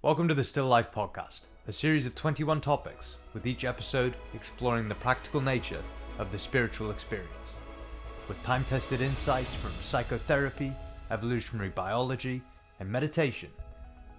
Welcome to the Still Life podcast, a series of 21 topics, with each episode exploring the practical nature of the spiritual experience, with time-tested insights from psychotherapy, evolutionary biology, and meditation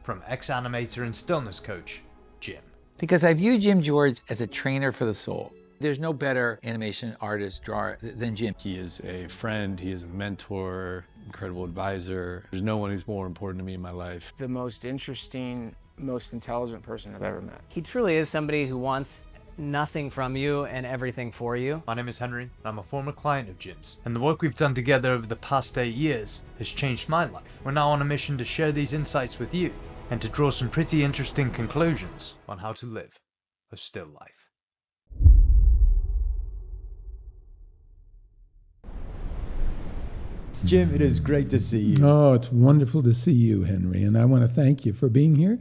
from ex-animator and stillness coach, Jim. Because I view Jim George as a trainer for the soul. There's no better animation artist, drawer than Jim. He is a friend, he is a mentor, incredible advisor. There's no one who's more important to me in my life. The most interesting, most intelligent person I've ever met. He truly is somebody who wants nothing from you and everything for you. My name is Henry, and I'm a former client of Jim's, and the work we've done together over the past 8 years has changed my life. We're now on a mission to share these insights with you, and to draw some pretty interesting conclusions on how to live a still life. Jim, it is great to see you. Oh, it's wonderful to see you, Henry. And I want to thank you for being here.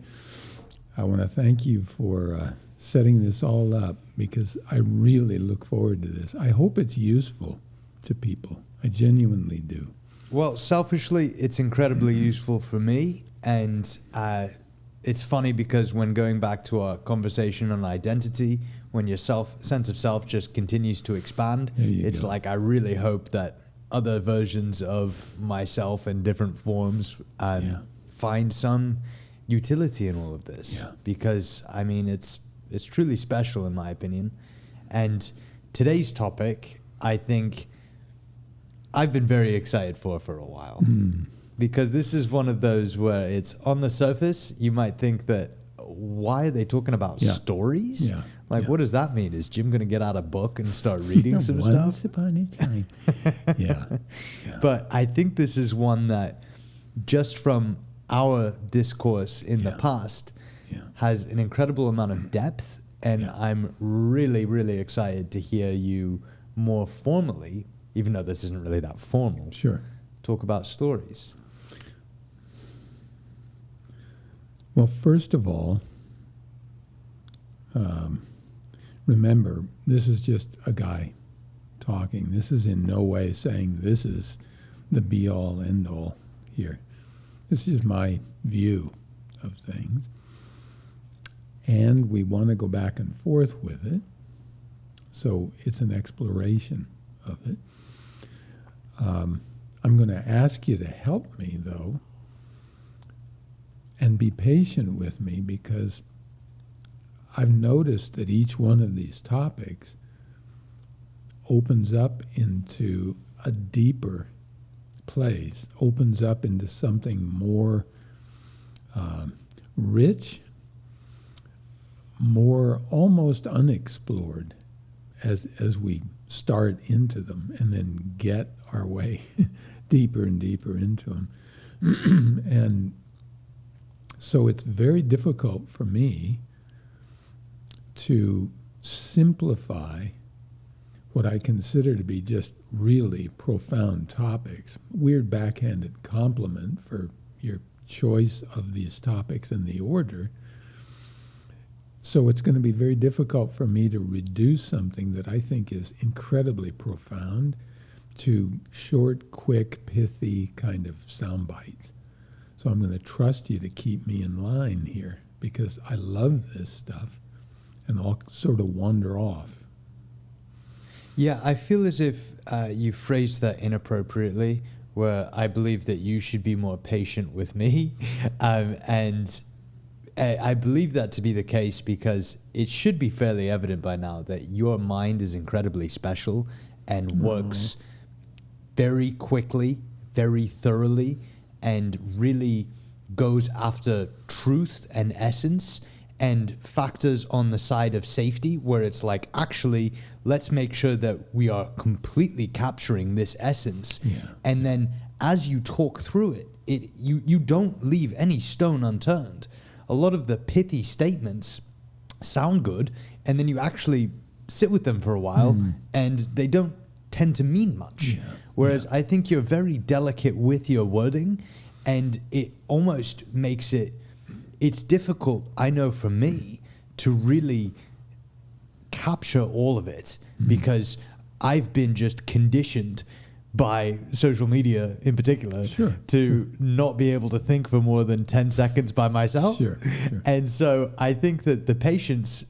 I want to thank you for setting this all up, because I really look forward to this. I hope it's useful to people. I genuinely do. Well, selfishly, it's incredibly useful for me. And it's funny because when going back to our conversation on identity, when your sense of self just continues to expand, it's go. like I really hope that other versions of myself in different forms find some utility in all of this. Yeah. Because, I mean, it's truly special in my opinion. And today's topic, I think I've been very excited for a while. Because this is one of those where it's on the surface, you might think that, why are they talking about stories? Yeah. Like, what does that mean? Is Jim going to get out a book and start reading some stuff? Once upon a time. Yeah. But I think this is one that, just from our discourse in the past, has an incredible amount of depth. And I'm really, really excited to hear you more formally, even though this isn't really that formal, talk about stories. Well, first of all, remember, this is just a guy talking. This is in no way saying this is the be-all, end-all here. This is my view of things. And we want to go back and forth with it. So it's an exploration of it. I'm going to ask you to help me, though, and be patient with me, because I've noticed that each one of these topics opens up into a deeper place, opens up into something more rich, more almost unexplored as we start into them and then get our way deeper and deeper into them. And so it's very difficult for me to simplify what I consider to be just really profound topics. Weird backhanded compliment for your choice of these topics and the order. So it's going to be very difficult for me to reduce something that I think is incredibly profound to short, quick, pithy kind of sound bites. So I'm going to trust you to keep me in line here, because I love this stuff and I'll sort of wander off. Yeah, I feel as if you phrased that inappropriately, where I believe that you should be more patient with me. And I believe that to be the case because it should be fairly evident by now that your mind is incredibly special and works very quickly, very thoroughly, and really goes after truth and essence and factors on the side of safety, where it's like, actually, let's make sure that we are completely capturing this essence. And then as you talk through it, you don't leave any stone unturned. A lot of the pithy statements sound good, and then you actually sit with them for a while, and they don't tend to mean much. Whereas I think you're very delicate with your wording, and it almost makes it's difficult, I know for me, to really capture all of it, because I've been just conditioned by social media in particular, Sure, to not be able to think for more than 10 seconds by myself. Sure. And so I think that the patience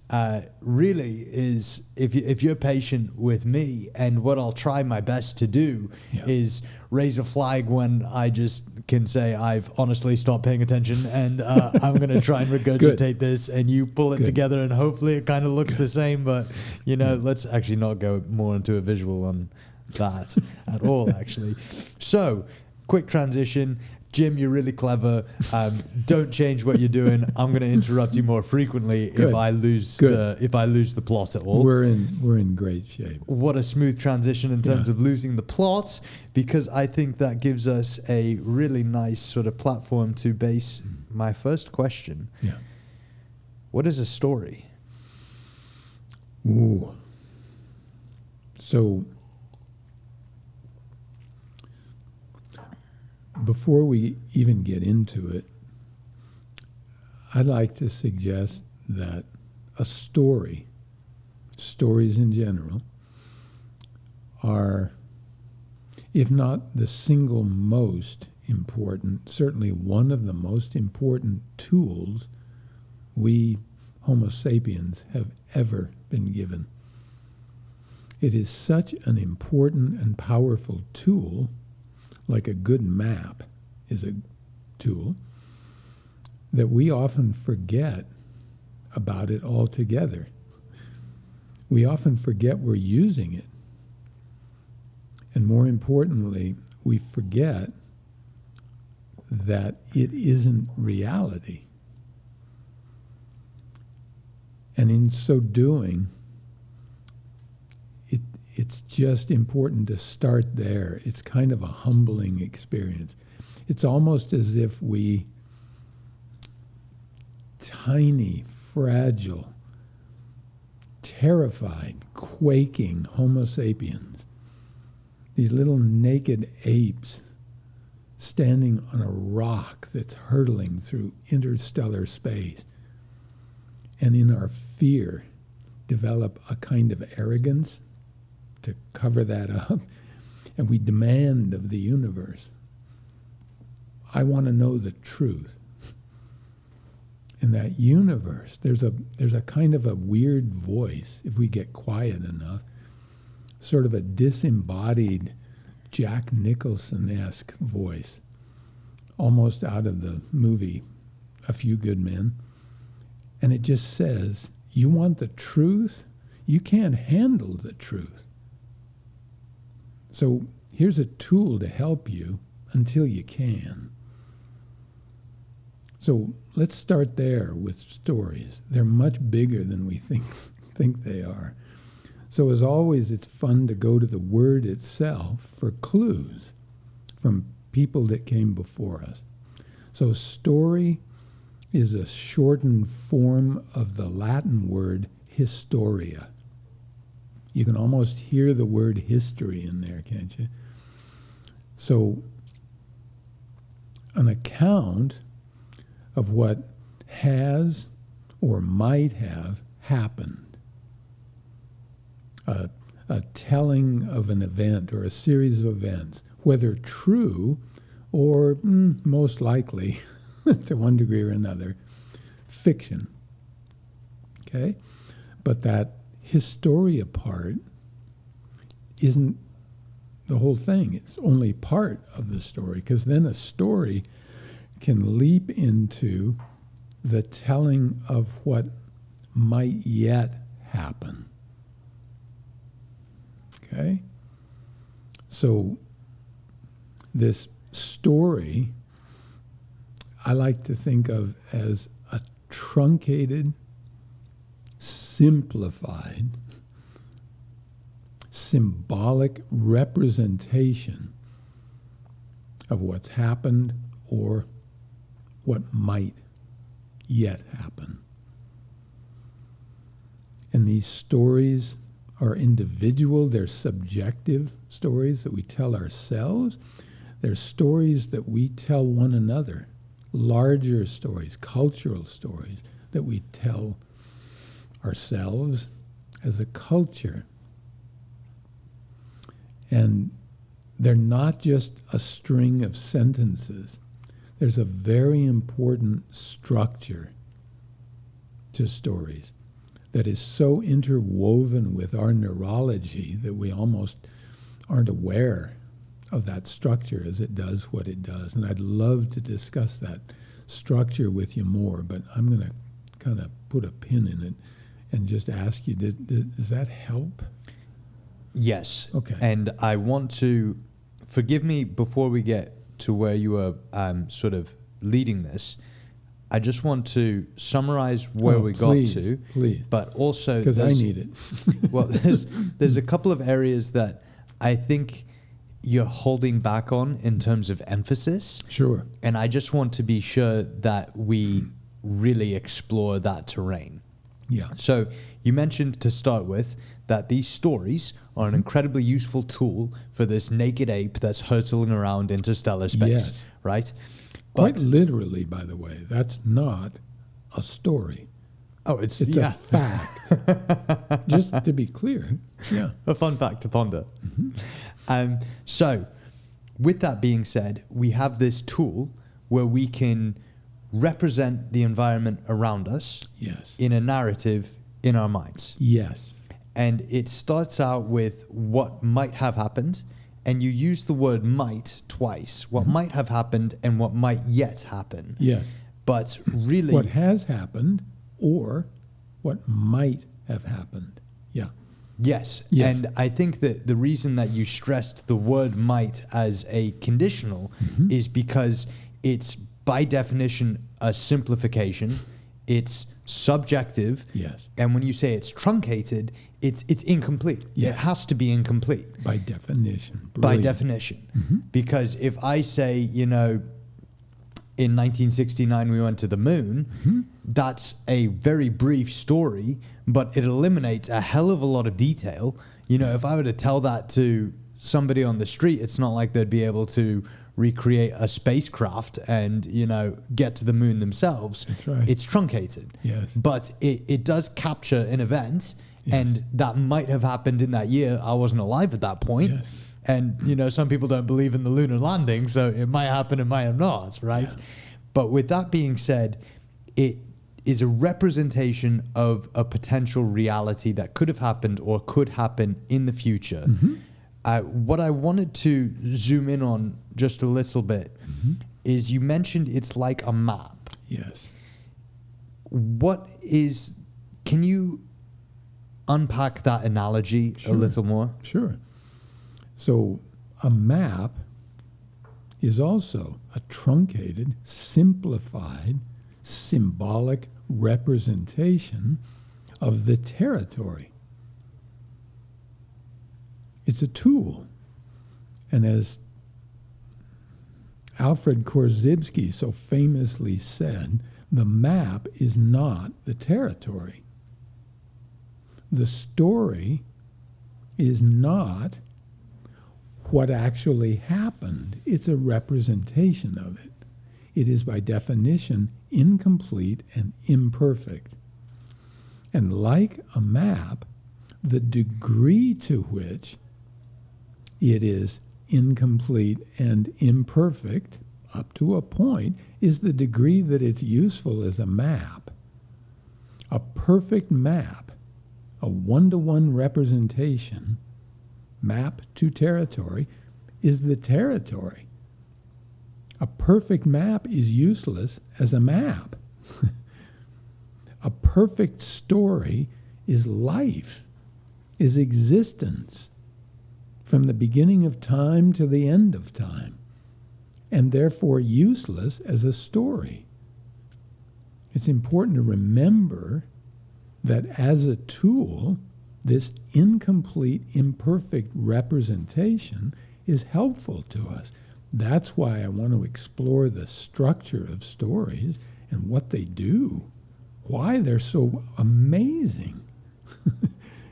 really is, if you're patient with me, and what I'll try my best to do is raise a flag when I just can say I've honestly stopped paying attention, and I'm going to try and regurgitate this, and you pull it together, and hopefully it kind of looks the same. But, let's actually not go more into a visual on that at all, actually. So, quick transition. Jim, you're really clever. Don't change what you're doing. I'm going to interrupt you more frequently if I lose the plot at all. We're in great shape. What a smooth transition in terms of losing the plot, because I think that gives us a really nice sort of platform to base my first question. Yeah. What is a story? Ooh. So, before we even get into it, I'd like to suggest that a story, stories in general, are, if not the single most important, certainly one of the most important tools we Homo sapiens have ever been given. It is such an important and powerful tool, like a good map is a tool, that we often forget about it altogether. We often forget we're using it. And more importantly, we forget that it isn't reality. And in so doing, it's just important to start there. It's kind of a humbling experience. It's almost as if we, tiny, fragile, terrified, quaking Homo sapiens, these little naked apes standing on a rock that's hurtling through interstellar space, and in our fear develop a kind of arrogance to cover that up, and we demand of the universe, I want to know the truth. In that universe, there's a kind of a weird voice, if we get quiet enough, sort of a disembodied Jack Nicholson-esque voice, almost out of the movie A Few Good Men. And it just says, you want the truth? You can't handle the truth. So here's a tool to help you until you can. So let's start there with stories. They're much bigger than we think they are. So as always, it's fun to go to the word itself for clues from people that came before us. So story is a shortened form of the Latin word historia. You can almost hear the word history in there, can't you? So an account of what has or might have happened. A telling of an event or a series of events, whether true or most likely, to one degree or another, fiction. Okay? But that historia part isn't the whole thing. It's only part of the story, because then a story can leap into the telling of what might yet happen. Okay? So this story I like to think of as a truncated, simplified, symbolic representation of what's happened or what might yet happen. And these stories are individual, they're subjective stories that we tell ourselves. They're stories that we tell one another, larger stories, cultural stories that we tell ourselves as a culture. And they're not just a string of sentences. There's a very important structure to stories that is so interwoven with our neurology that we almost aren't aware of that structure as it does what it does. And I'd love to discuss that structure with you more, but I'm going to kind of put a pin in it and just ask you, does that help? Yes. Okay. And I want to, forgive me before we get to where you are sort of leading this, I just want to summarize where we please, got to. Please. But also, Because I need it. well, there's a couple of areas that I think you're holding back on in terms of emphasis. Sure. And I just want to be sure that we really explore that terrain. Yeah. So you mentioned to start with that these stories are an incredibly useful tool for this naked ape that's hurtling around interstellar space, Yes. right? Quite But- literally, by the way, that's not a story. Oh, it's It's a fact. Just to be clear. Yeah. a fun fact to ponder. So, with that being said, we have this tool where we can represent the environment around us Yes. in a narrative in our minds. Yes. And it starts out with what might have happened, and you use the word might twice. What might have happened and what might yet happen. Yes. But really, What has happened or what might have happened. Yeah. yes. Yes. And I think that the reason that you stressed the word might as a conditional is because it's by definition a simplification. It's subjective. Yes. And when you say it's truncated, it's incomplete. It Yes. has to be incomplete. By definition. By Brilliant. definition. Because if I say, you know, in 1969 we went to the moon, that's a very brief story, but it eliminates a hell of a lot of detail. You know, if I were to tell that to somebody on the street, it's not like they'd be able to recreate a spacecraft and, you know, get to the moon themselves. That's right. It's truncated. Yes. But it does capture an event, Yes. and that might have happened in that year. I wasn't alive at that point. Yes. And, you know, some people don't believe in the lunar landing, so it might happen, it might have not, right? Yeah. But with that being said, it is a representation of a potential reality that could have happened or could happen in the future. What I wanted to zoom in on just a little bit is you mentioned it's like a map. Yes. Can you unpack that analogy a Sure. little more? Sure. So a map is also a truncated, simplified, symbolic representation of the territory. It's a tool. And as Alfred Korzybski so famously said, the map is not the territory. The story is not what actually happened. It's a representation of it. It is by definition incomplete and imperfect. And like a map, the degree to which it is incomplete and imperfect, up to a point, is the degree that it's useful as a map. A perfect map, a one-to-one representation, map to territory, is the territory. A perfect map is useless as a map. A perfect story is life, is existence, from the beginning of time to the end of time, and therefore useless as a story. It's important to remember that as a tool, this incomplete, imperfect representation is helpful to us. That's why I want to explore the structure of stories and what they do, why they're so amazing.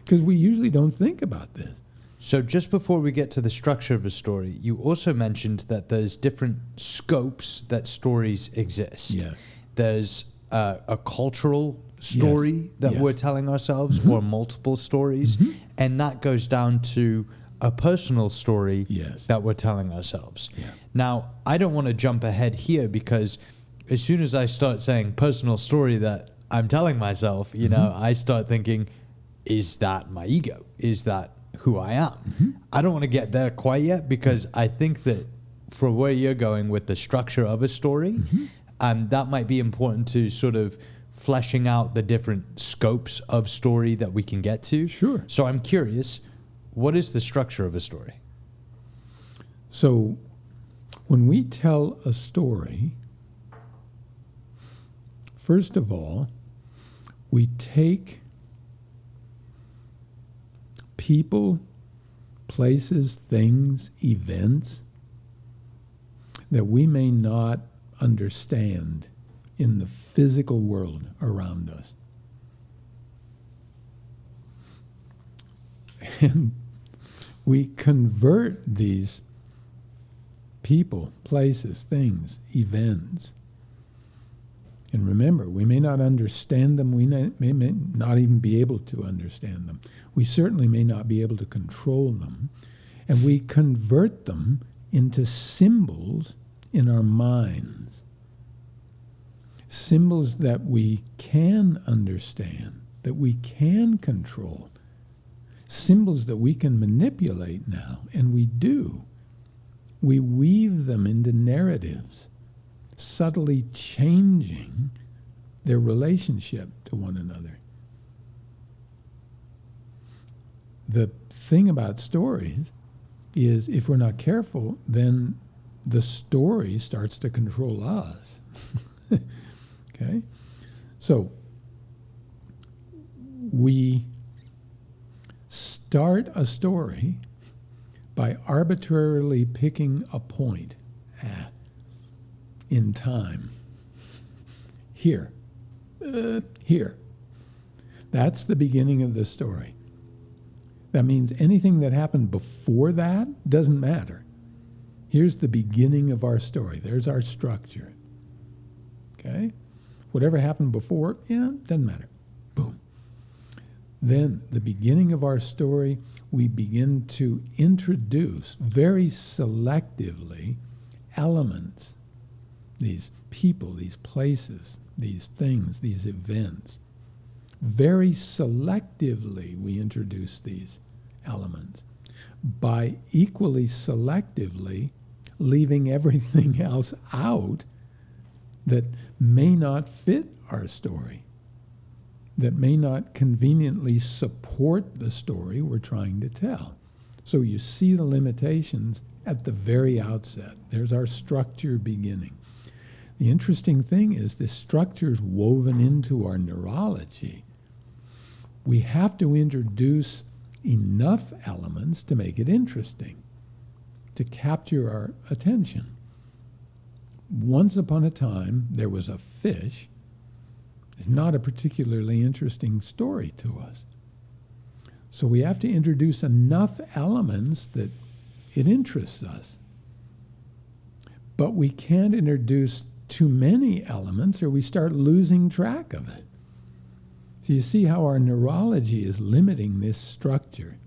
Because we usually don't think about this. So just before we get to the structure of a story, you also mentioned that there's different scopes that stories exist. Yes. There's a cultural story that Yes. we're telling ourselves, or multiple stories, and that goes down to a personal story Yes. that we're telling ourselves. Yeah. Now, I don't want to jump ahead here because as soon as I start saying personal story that I'm telling myself, you know, I start thinking, is that my ego? Is that who I am? I don't want to get there quite yet because I think that for where you're going with the structure of a story, that might be important to sort of fleshing out the different scopes of story that we can get to. Sure. So I'm curious, what is the structure of a story? So when we tell a story, first of all, we take people, places, things, events that we may not understand in the physical world around us. And we convert these people, places, things, events. And remember, we may not understand them. We may not even be able to understand them. We certainly may not be able to control them. And we convert them into symbols in our minds. Symbols that we can understand, that we can control. Symbols that we can manipulate now, and we do. We weave them into narratives, subtly changing their relationship to one another. The thing about stories is if we're not careful, then the story starts to control us. Okay? So we start a story by arbitrarily picking a point in time. Here. Here. That's the beginning of the story. That means anything that happened before that doesn't matter. Here's the beginning of our story. There's our structure. Okay? Whatever happened before, doesn't matter. Boom. Then, the beginning of our story, we begin to introduce very selectively elements, these people, these places, these things, these events. Very selectively we introduce these elements by equally selectively leaving everything else out that may not fit our story, that may not conveniently support the story we're trying to tell. So you see the limitations at the very outset. There's our structure beginning. The interesting thing is this structure is woven into our neurology. We have to introduce enough elements to make it interesting, to capture our attention. Once upon a time, there was a fish. It's not a particularly interesting story to us. So we have to introduce enough elements that it interests us. But we can't introduce too many elements or we start losing track of it. So you see how our neurology is limiting this structure.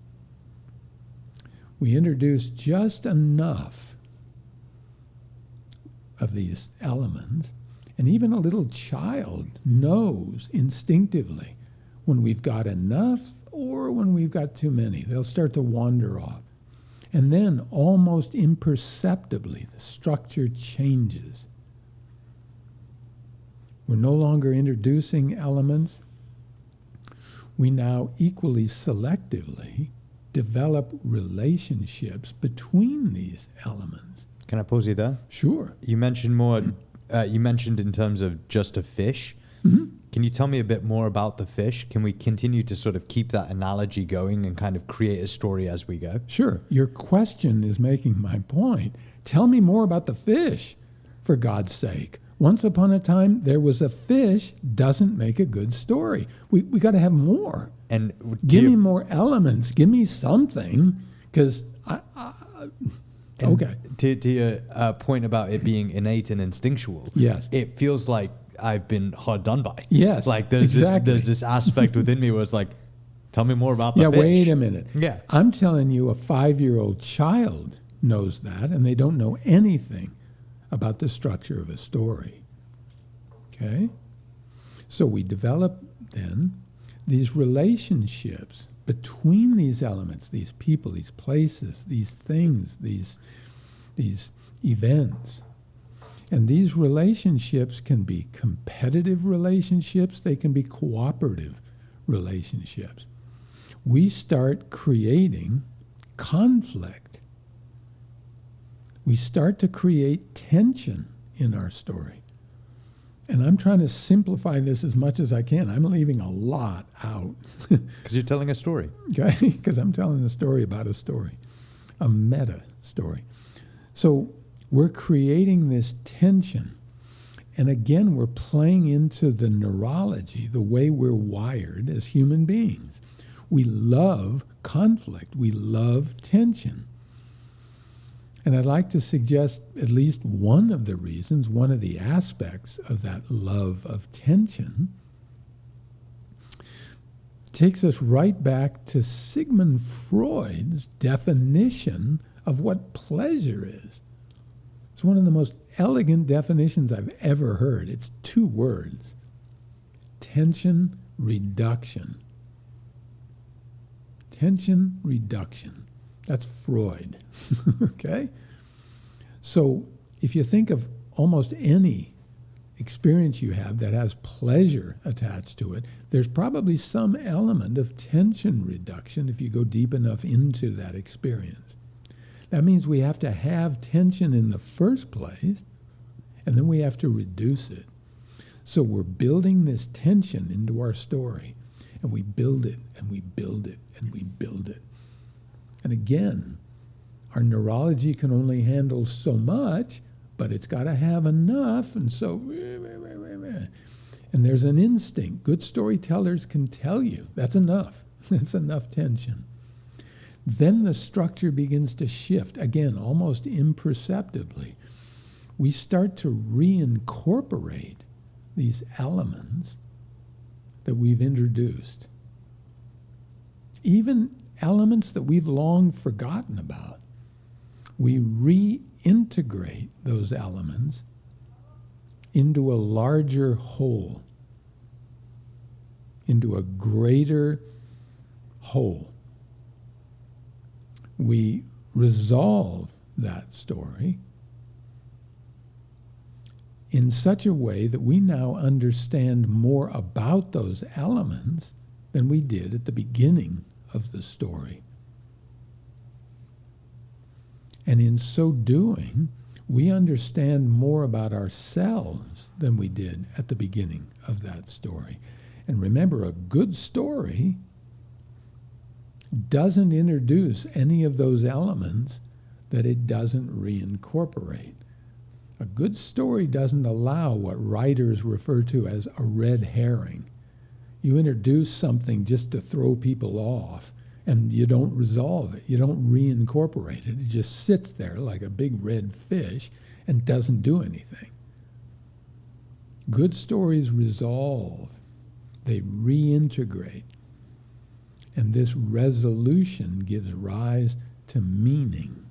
We introduce just enough of these elements, and even a little child knows instinctively when we've got enough or when we've got too many. They'll start to wander off. And then, almost imperceptibly, the structure changes. We're no longer introducing elements. We now equally selectively develop relationships between these elements. Can I pause you there? Sure. You mentioned more. You mentioned in terms of just a fish. Can you tell me a bit more about the fish? Can we continue to sort of keep that analogy going and kind of create a story as we go? Sure. Your question is making my point. Tell me more about the fish, for God's sake. Once upon a time, there was a fish doesn't make a good story. We got to have more. And give me more elements. Give me something, because okay. To your point about it being innate and instinctual, yes, it feels like I've been hard done by. Yes, like there's exactly. there's this aspect within me where it's like, Tell me more about the Yeah, fish. wait a minute. Yeah. I'm telling you, a 5-year-old child knows that, and they don't know anything about the structure of a story. Okay? So we develop then these relationships between these elements, these people, these places, these things, these events. And these relationships can be competitive relationships, they can be cooperative relationships. We start creating conflict. We start to create tension in our story. And I'm trying to simplify this as much as I can. I'm leaving a lot out. Because you're telling a story. Okay? Because I'm telling a story about a story, a meta story. So we're creating this tension. And again, we're playing into the neurology, the way we're wired as human beings. We love conflict. We love tension. And I'd like to suggest at least one of the reasons, one of the aspects of that love of tension takes us right back to Sigmund Freud's definition of what pleasure is. It's one of the most elegant definitions I've ever heard. It's 2 words: tension reduction. Tension reduction. That's Freud. Okay? So if you think of almost any experience you have that has pleasure attached to it, there's probably some element of tension reduction if you go deep enough into that experience. That means we have to have tension in the first place, and then we have to reduce it. So we're building this tension into our story, and we build it, and we build it, and we build it. And again, our neurology can only handle so much, but it's got to have enough, and so... And there's an instinct. Good storytellers can tell you that's enough. That's enough tension. Then the structure begins to shift, again, almost imperceptibly. We start to reincorporate these elements that we've introduced. Even elements that we've long forgotten about. We reintegrate those elements into a larger whole, into a greater whole. We resolve that story in such a way that we now understand more about those elements than we did at the beginning of the story. And in so doing, we understand more about ourselves than we did at the beginning of that story. And remember, a good story doesn't introduce any of those elements that it doesn't reincorporate. A good story doesn't allow what writers refer to as a red herring. You introduce something just to throw people off, and you don't resolve it. You don't reincorporate it. It just sits there like a big red fish and doesn't do anything. Good stories resolve. They reintegrate. And this resolution gives rise to meaning.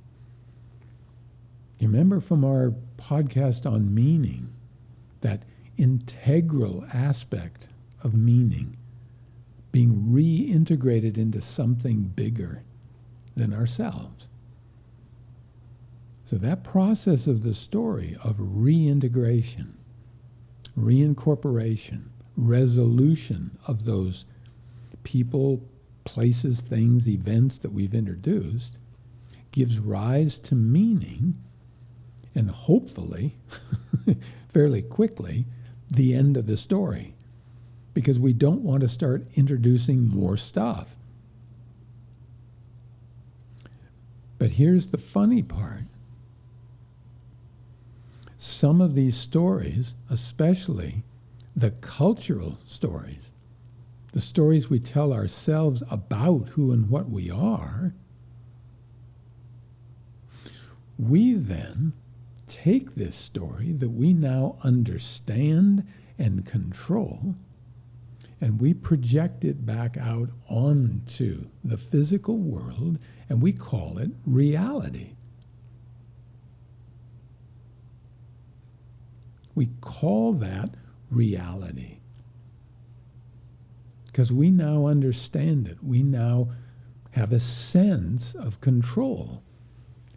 You remember from our podcast on meaning, that integral aspect of meaning being reintegrated into something bigger than ourselves. So that process of the story of reintegration, reincorporation, resolution of those people, places, things, events that we've introduced gives rise to meaning, and hopefully, fairly quickly, the end of the story. Because we don't want to start introducing more stuff. But here's the funny part. Some of these stories, especially the cultural stories, the stories we tell ourselves about who and what we are, we then take this story that we now understand and control, and we project it back out onto the physical world, and we call it reality. We call that reality because we now understand it. We now have a sense of control,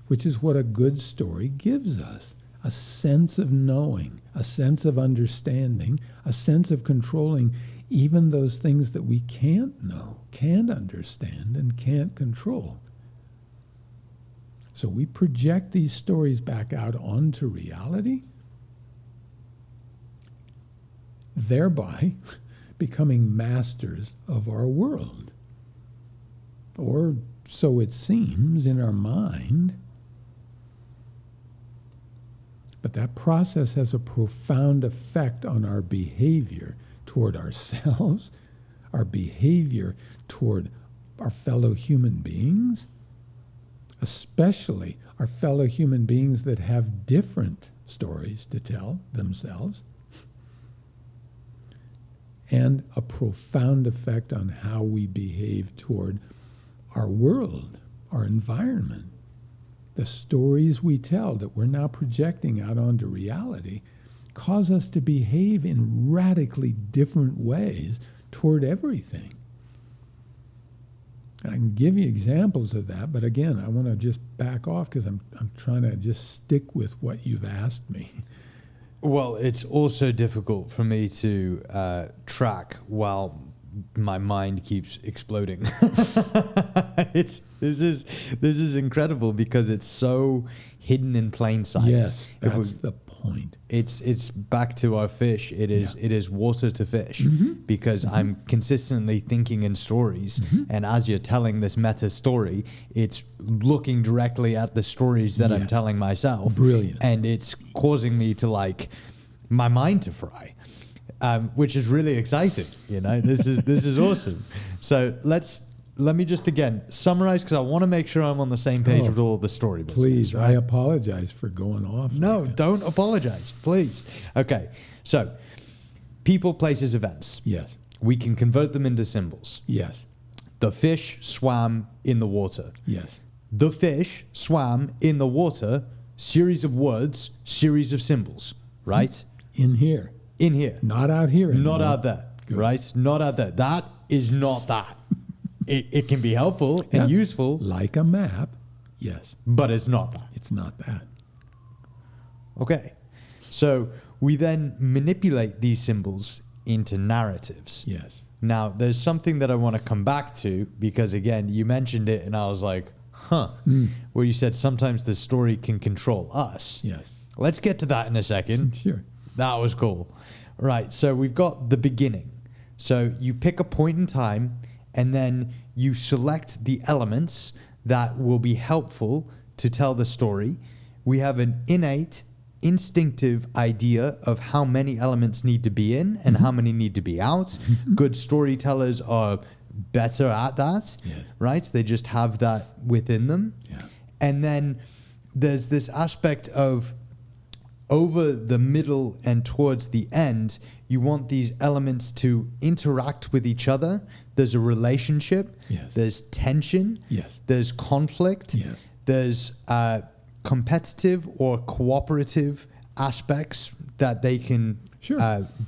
which is what a good story gives us. A sense of knowing, a sense of understanding, a sense of controlling even those things that we can't know, can't understand, and can't control. So we project these stories back out onto reality, thereby becoming masters of our world. Or so it seems in our mind. But that process has a profound effect on our behavior toward ourselves, our behavior toward our fellow human beings, especially our fellow human beings that have different stories to tell themselves, and a profound effect on how we behave toward our world, our environment. The stories we tell that we're now projecting out onto reality cause us to behave in radically different ways toward everything. And I can give you examples of that, but again, I want to just back off because I'm trying to just stick with what you've asked me. Well, it's also difficult for me to track while my mind keeps exploding. This is incredible because it's so hidden in plain sight. Yes, that's the point. It's back to our fish. It is water to fish, because I'm consistently thinking in stories, and as you're telling this meta story, it's looking directly at the stories that I'm telling myself. Brilliant. And it's causing me to my mind to fry. Which is really exciting, This is awesome. So let me just again summarize, because I want to make sure I'm on the same page with all the story business. Please, right? I apologize for going off. No, like that. don't apologize, please. Okay, so people, places, events. Yes. We can convert them into symbols. Yes. The fish swam in the water. Yes. The fish swam in the water. Series of words, series of symbols. Right? In here. In here. Not out here anymore. Not out there. Good. Right? Not out there. That is not that. It can be helpful and useful. Like a map, yes. But it's not that. It's not that. Okay. So we then manipulate these symbols into narratives. Yes. Now, there's something that I want to come back to, because again, you mentioned it and I was like, where you said sometimes the story can control us. Yes. Let's get to that in a second. Sure. That was cool. Right. So we've got the beginning. So you pick a point in time and then you select the elements that will be helpful to tell the story. We have an innate, instinctive idea of how many elements need to be in and how many need to be out. Good storytellers are better at that, right? They just have that within them. Yeah. And then there's this aspect of over the middle and towards the end, you want these elements to interact with each other. There's a relationship. Yes. There's tension. Yes. There's conflict. Yes. There's competitive or cooperative aspects that they can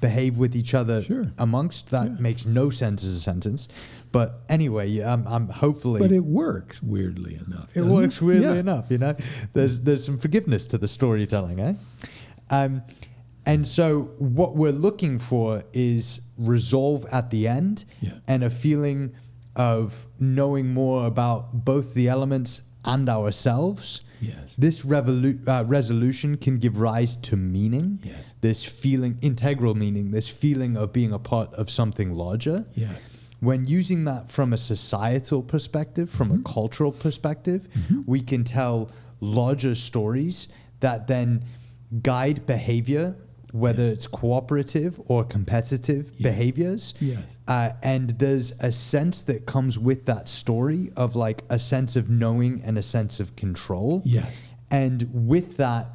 behave with each other amongst. That makes no sense as a sentence. But anyway, I'm hopefully... But it works, weirdly enough. It works weirdly enough, There's some forgiveness to the storytelling, eh? And so what we're looking for is resolve at the end and a feeling of knowing more about both the elements and ourselves. Yes. This resolution can give rise to meaning. Yes. This feeling, integral meaning, this feeling of being a part of something larger. Yes. When using that from a societal perspective, from a cultural perspective, we can tell larger stories that then guide behavior, whether it's cooperative or competitive behaviors. Yes. And there's a sense that comes with that story of like a sense of knowing and a sense of control. Yes. And with that,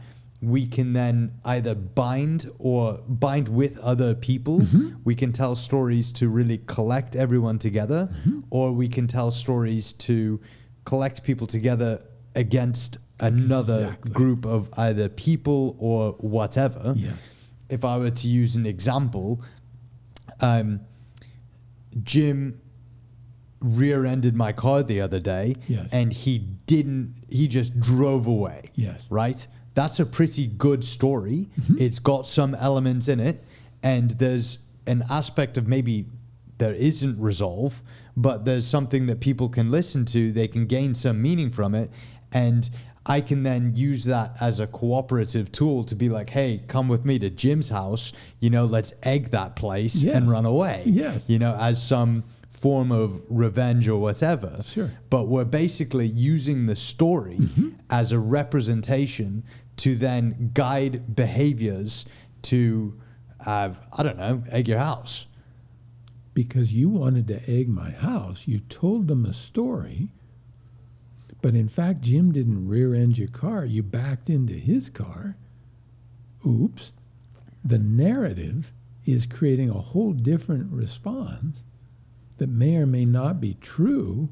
we can then either bind with other people. We can tell stories to really collect everyone together, or we can tell stories to collect people together against another group of either people or whatever. Yes. If I were to use an example, Jim rear-ended my car the other day, Yes. and he just drove away. Yes. Right? That's a pretty good story. It's got some elements in it, and there's an aspect of maybe there isn't resolve, but there's something that people can listen to, they can gain some meaning from it, and I can then use that as a cooperative tool to be like, hey, come with me to Jim's house, let's egg that place and run away. Yes. As some form of revenge or whatever. Sure. But we're basically using the story as a representation to then guide behaviors to, egg your house. Because you wanted to egg my house, you told them a story, but in fact, Jim didn't rear-end your car. You backed into his car. Oops. The narrative is creating a whole different response that may or may not be true,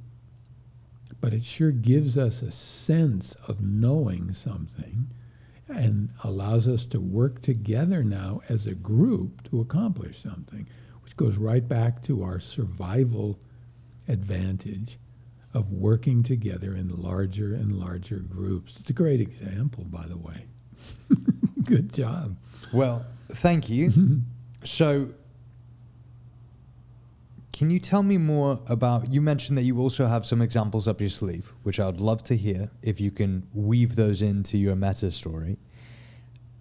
but it sure gives us a sense of knowing something and allows us to work together now as a group to accomplish something, which goes right back to our survival advantage of working together in larger and larger groups. It's a great example, by the way. Good job. Well, thank you. So, can you tell me more about, you mentioned that you also have some examples up your sleeve, which I would love to hear if you can weave those into your meta story.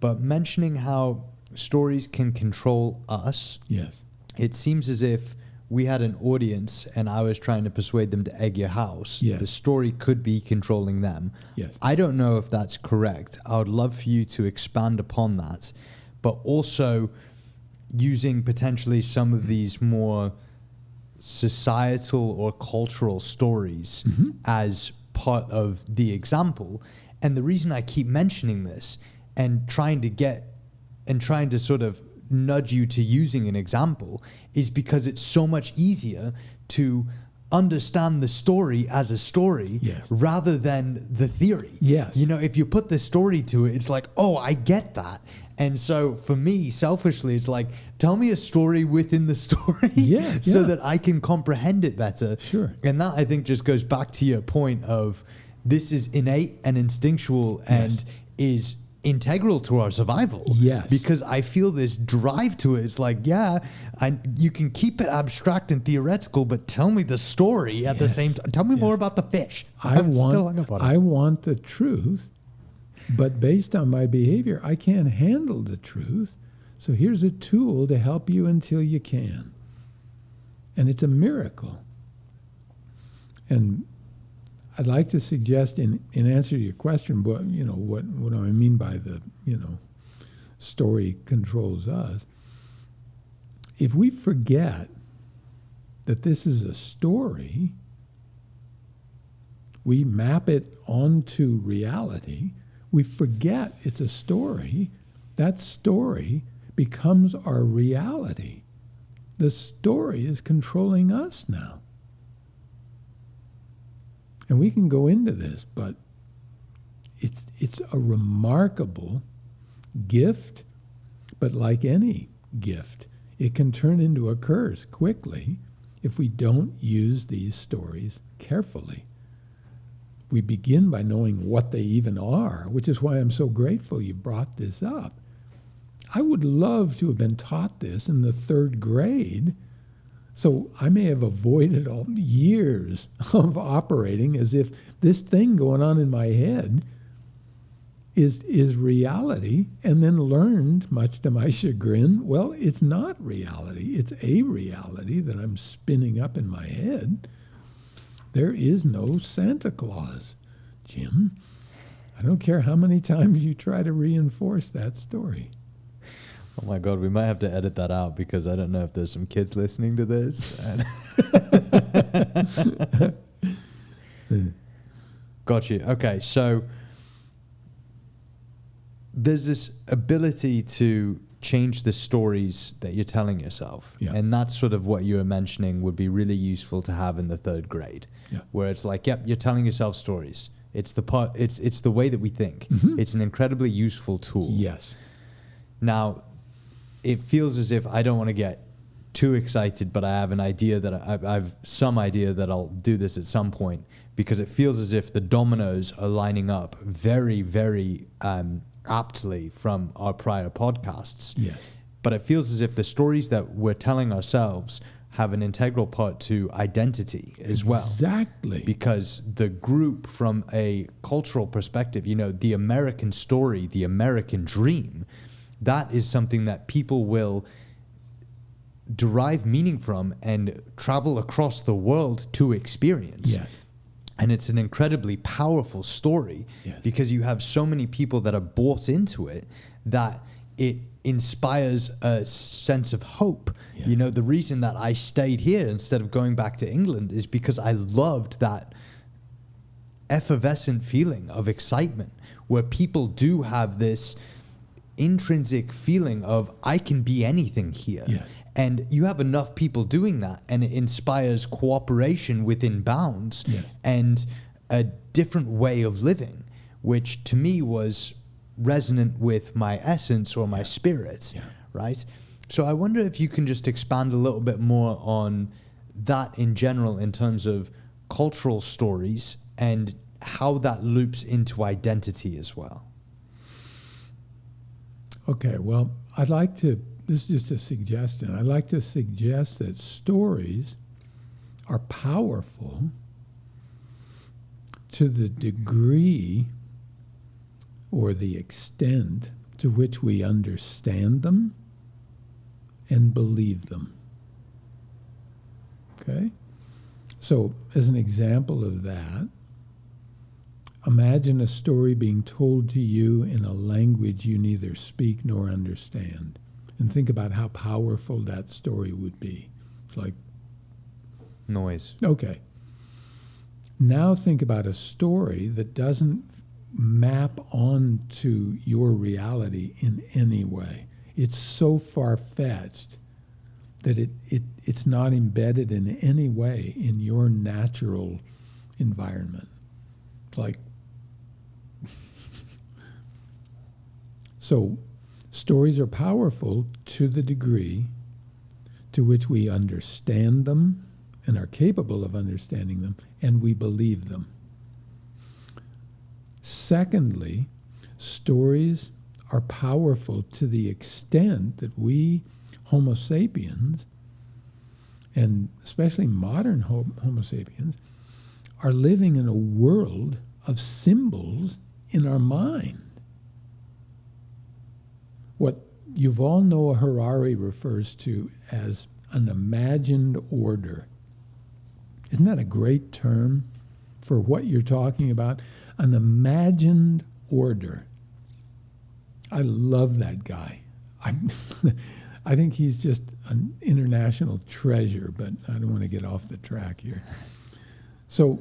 But mentioning how stories can control us, Yes. it seems as if we had an audience and I was trying to persuade them to egg your house. Yes. The story could be controlling them. Yes. I don't know if that's correct. I would love for you to expand upon that, but also using potentially some of these more societal or cultural stories as part of the example. And the reason I keep mentioning this and trying to sort of nudge you to using an example is because it's so much easier to understand the story as a story rather than the theory. Yes. If you put the story to it, it's like, oh, I get that. And so for me, selfishly, it's like, tell me a story within the story so that I can comprehend it better. Sure. And that, I think, just goes back to your point of this is innate and instinctual and is integral to our survival. Yes. Because I feel this drive to it. It's like, you can keep it abstract and theoretical, but tell me the story at the same time. Tell me more about the fish. I want the truth, but based on my behavior, I can't handle the truth. So here's a tool to help you until you can. And it's a miracle. And I'd like to suggest in answer to your question, what do I mean by the, story controls us? If we forget that this is a story, we map it onto reality, we forget it's a story, that story becomes our reality. The story is controlling us now. And we can go into this, but it's a remarkable gift, but like any gift, it can turn into a curse quickly if we don't use these stories carefully. We begin by knowing what they even are, which is why I'm so grateful you brought this up. I would love to have been taught this in the 3rd grade, so I may have avoided all years of operating as if this thing going on in my head is reality, and then learned, much to my chagrin, well, it's not reality. It's a reality that I'm spinning up in my head. There is no Santa Claus, Jim. I don't care how many times you try to reinforce that story. Oh my God, we might have to edit that out because I don't know if there's some kids listening to this. Got you. Okay, so there's this ability to change the stories that you're telling yourself. Yeah. And that's sort of what you were mentioning would be really useful to have in the third grade. Yeah. Where it's like, yep, you're telling yourself stories. It's the way that we think. Mhm. It's an incredibly useful tool. Yes. Now, it feels as if I don't want to get too excited, but I have an idea that I've some idea that I'll do this at some point, because it feels as if the dominoes are lining up very, very aptly from our prior podcasts. Yes. But it feels as if the stories that we're telling ourselves have an integral part to identity as well. Exactly. Because the group, from a cultural perspective, you know, the American story, the American dream, that is something that people will derive meaning from and travel across the world to experience. Yes. And it's an incredibly powerful story. Yes. Because you have so many people that are bought into it that it inspires a sense of hope. Yes. You know, the reason that I stayed here instead of going back to England is because I loved that effervescent feeling of excitement where people do have this intrinsic feeling of, I can be anything here. Yes. And you have enough people doing that, and it inspires cooperation within bounds. Yes. And a different way of living, which to me was resonant with my essence or my spirit, Yeah. right? So I wonder if you can just expand a little bit more on that in general in terms of cultural stories and how that loops into identity as well. Okay, well, this is just a suggestion. I'd like to suggest that stories are powerful to the degree or the extent to which we understand them and believe them. Okay? So, as an example of that, imagine a story being told to you in a language you neither speak nor understand. And think about how powerful that story would be. It's like, Noise. okay. Now think about a story that doesn't map onto your reality in any way. It's so far-fetched that it's not embedded in any way in your natural environment. It's like, so stories are powerful to the degree to which we understand them and are capable of understanding them, and we believe them. Secondly, stories are powerful to the extent that we, Homo sapiens, and especially modern Homo sapiens, are living in a world of symbols in our mind. What Yuval Noah Harari refers to as an imagined order. Isn't that a great term for what you're talking about? An imagined order. I love that guy. I think he's just an international treasure, but I don't want to get off the track here. So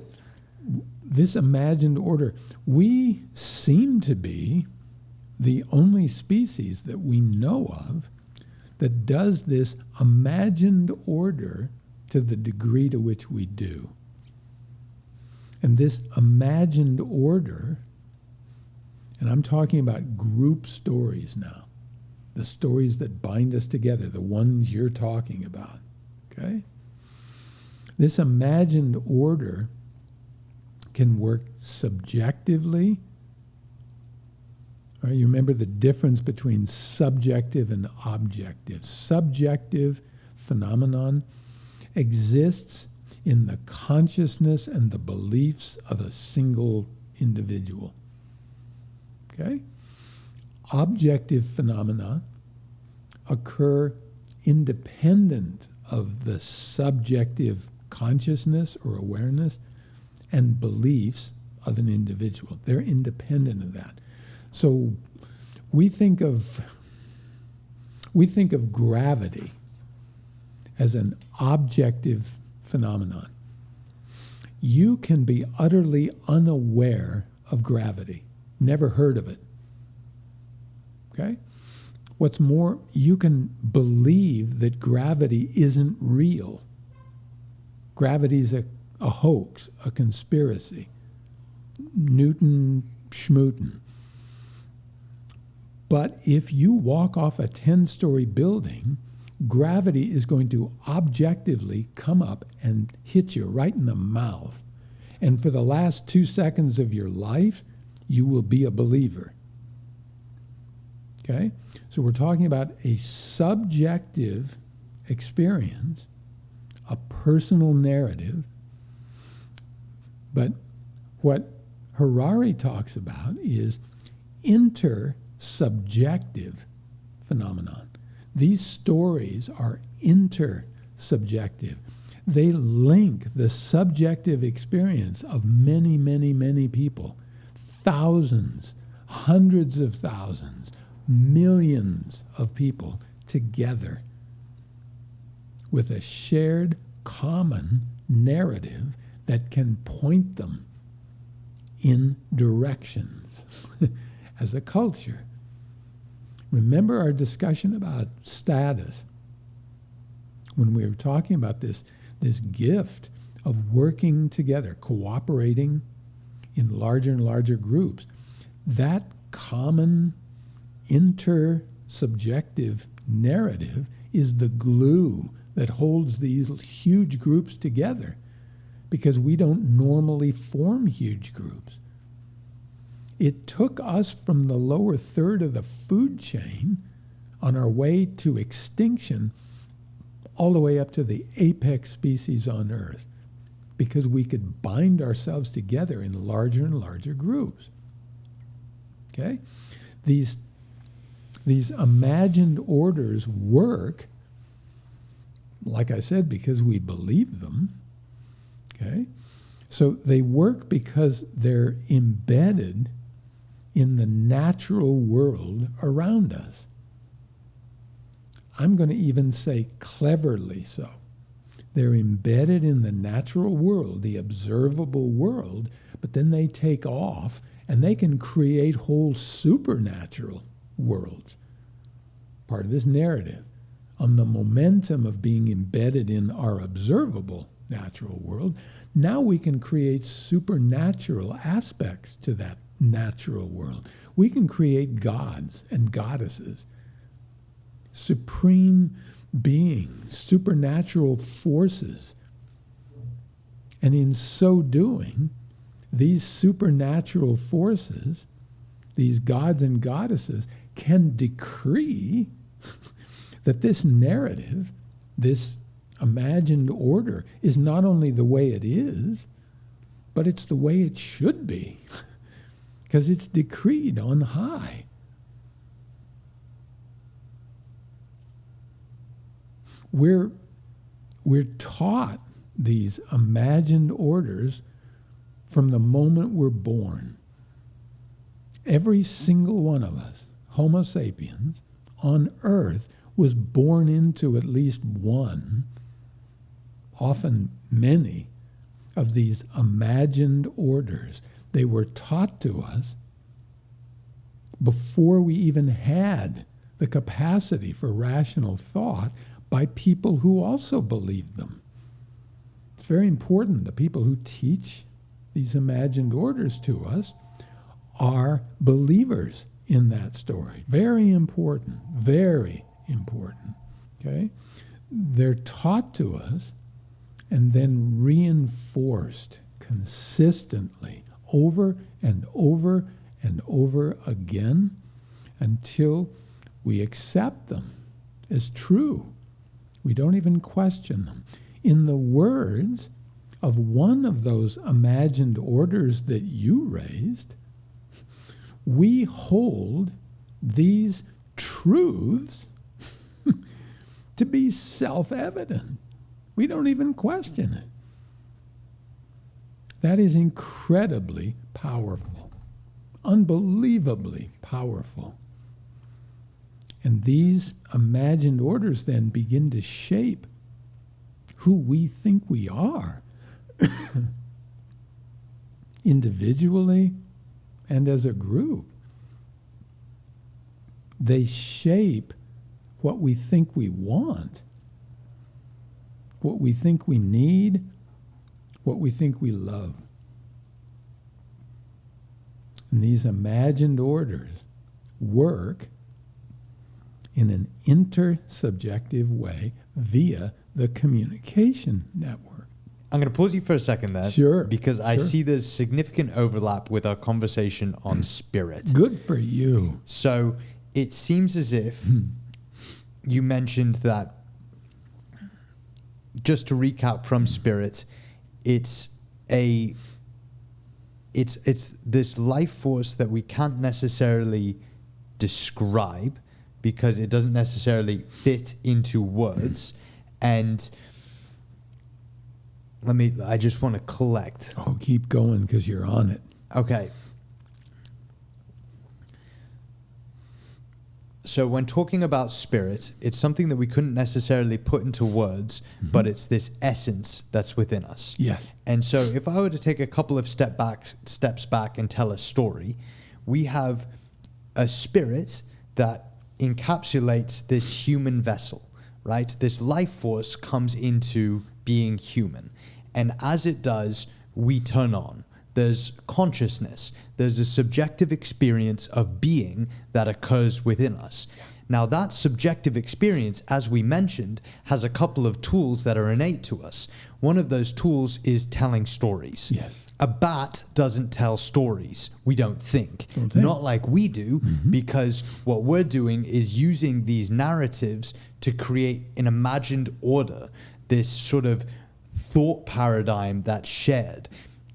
this imagined order, we seem to be the only species that we know of that does this imagined order to the degree to which we do. And this imagined order, and I'm talking about group stories now, the stories that bind us together, the ones you're talking about, okay? This imagined order can work subjectively. All right, you remember the difference between subjective and objective. Subjective phenomenon exists in the consciousness and the beliefs of a single individual. Okay? Objective phenomena occur independent of the subjective consciousness or awareness and beliefs of an individual. They're independent of that. So we think of gravity as an objective phenomenon. You can be utterly unaware of gravity, never heard of it. Okay? What's more, you can believe that gravity isn't real. Gravity's a hoax, a conspiracy. Newton schmooten. But if you walk off a 10-story building, gravity is going to objectively come up and hit you right in the mouth. And for the last 2 seconds of your life, you will be a believer. Okay? So we're talking about a subjective experience, a personal narrative. But what Harari talks about is intersubjective phenomenon. These stories are intersubjective. They link the subjective experience of many, many, many people, thousands, hundreds of thousands, millions of people together with a shared common narrative that can point them in directions as a culture. Remember our discussion about status when we were talking about this gift of working together, cooperating in larger and larger groups. That common intersubjective narrative is the glue that holds these huge groups together, because we don't normally form huge groups. It took us from the lower third of the food chain on our way to extinction all the way up to the apex species on Earth, because we could bind ourselves together in larger and larger groups. Okay? These imagined orders work, like I said, because we believe them. Okay? So they work because they're embedded in the natural world around us. I'm going to even say cleverly so. They're embedded in the natural world, the observable world, but then they take off and they can create whole supernatural worlds. Part of this narrative on the momentum of being embedded in our observable natural world, now we can create supernatural aspects to that natural world. We can create gods and goddesses, supreme beings, supernatural forces. And in so doing, these supernatural forces, these gods and goddesses, can decree that this narrative, this imagined order, is not only the way it is, but it's the way it should be, because it's decreed on high. We're taught these imagined orders from the moment we're born. Every single one of us, Homo sapiens, on Earth was born into at least one, often many, of these imagined orders. They were taught to us before we even had the capacity for rational thought by people who also believed them. It's very important. The people who teach these imagined orders to us are believers in that story. Very important, very important. Okay? They're taught to us and then reinforced consistently over and over and over again until we accept them as true. We don't even question them. In the words of one of those imagined orders that you raised, we hold these truths to be self-evident. We don't even question it. That is incredibly powerful, unbelievably powerful. And these imagined orders then begin to shape who we think we are, individually and as a group. they shape what we think we want, what we think we need, what we think we love. And these imagined orders work in an intersubjective way via the communication network. I'm going to pause you for a second there. Sure, Because I sure. see there's significant overlap with our conversation on spirit. Good for you. So it seems as if you mentioned that, just to recap from spirit, it's this life force that we can't necessarily describe because it doesn't necessarily fit into words. And I just want to collect. Oh, keep going because you're on it. Okay. So when talking about spirit, it's something that we couldn't necessarily put into words, but it's this essence that's within us. Yes. And so if I were to take a couple of steps back and tell a story, we have a spirit that encapsulates this human vessel, right? This life force comes into being human. And as it does, we turn on. There's consciousness. There's a subjective experience of being that occurs within us. Now, that subjective experience, as we mentioned, has a couple of tools that are innate to us. One of those tools is telling stories. Yes. A bat doesn't tell stories, we don't think. Don't think. Not like we do, because what we're doing is using these narratives to create an imagined order, this sort of thought paradigm that's shared.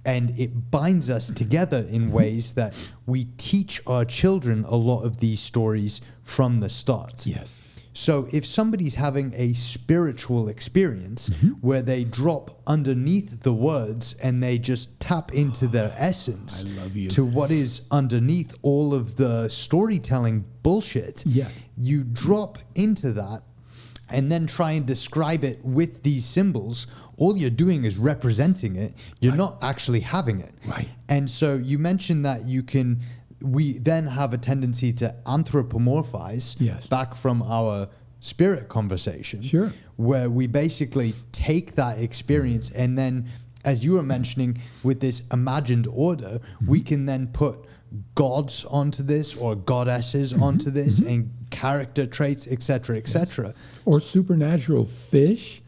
And it binds us together in ways that we teach our children a lot of these stories from the start. Yes. So if somebody's having a spiritual experience where they drop underneath the words and they just tap into their essence I love you. to what is underneath all of the storytelling bullshit, Yes. you drop into that and then try and describe it with these symbols, all you're doing is representing it. You're not actually having it. Right. And so you mentioned that we then have a tendency to anthropomorphize Yes. back from our spirit conversation. Sure. Where we basically take that experience and then, as you were mentioning, with this imagined order, we can then put gods onto this or goddesses onto this and character traits, etc., etc. Or supernatural fish.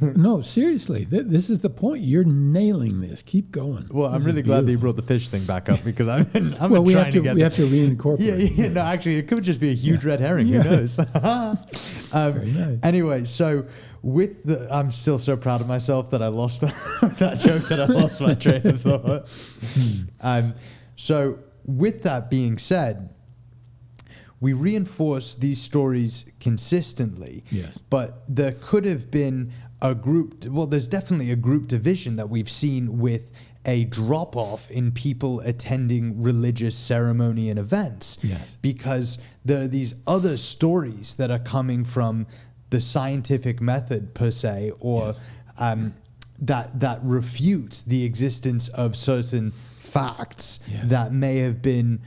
No, seriously, this is the point. You're nailing this. Keep going. Well, I'm This is really glad that you beautiful. brought the fish thing back up because I've been Well, we trying have to get we have to reincorporate. Yeah, no, actually, it could just be a huge red herring. Yeah. Who knows? Very nice. Anyway, so I'm still so proud of myself that I lost that joke, that I lost my train of thought. So with that being said, we reinforce these stories consistently. Yes. But there could have been there's definitely a group division that we've seen with a drop-off in people attending religious ceremony and events. Yes. Because there are these other stories that are coming from the scientific method per se, or that refute the existence of certain facts Yes. that may have been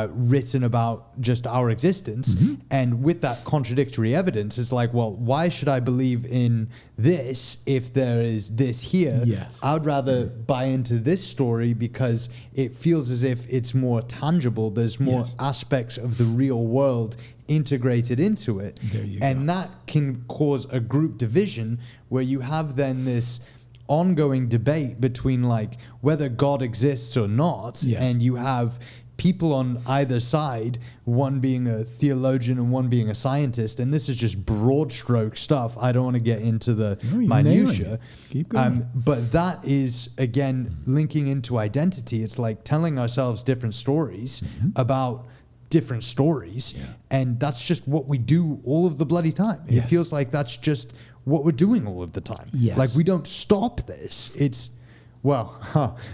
written about just our existence. And with that contradictory evidence, it's like, well, why should I believe in this if there is this here? Yes. I'd rather buy into this story because it feels as if it's more tangible. There's more Yes. aspects of the real world integrated into it. There you and go. that can cause a group division where you have then this ongoing debate between like whether God exists or not. Yes. And you have people on either side, one being a theologian and one being a scientist, and this is just broad stroke stuff. I don't want to get into the No, you're nailing minutia. it. Keep going. But that is, again, linking into identity. It's like telling ourselves different stories about different stories, and that's just what we do all of the bloody time. It Yes. feels like that's just what we're doing all of the time. Yes. Like we don't stop this. It's,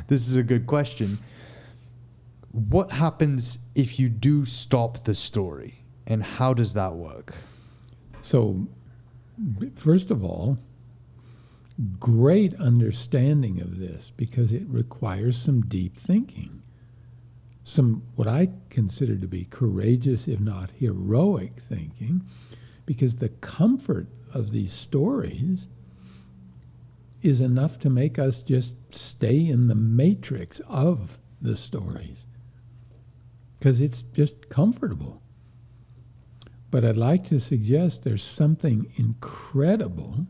this is a good question. What happens if you do stop the story, and how does that work? So, first of all, great understanding of this because it requires some deep thinking. some what I consider to be courageous, if not heroic thinking, because the comfort of these stories is enough to make us just stay in the matrix of the stories, because it's just comfortable. But I'd like to suggest there's something incredible,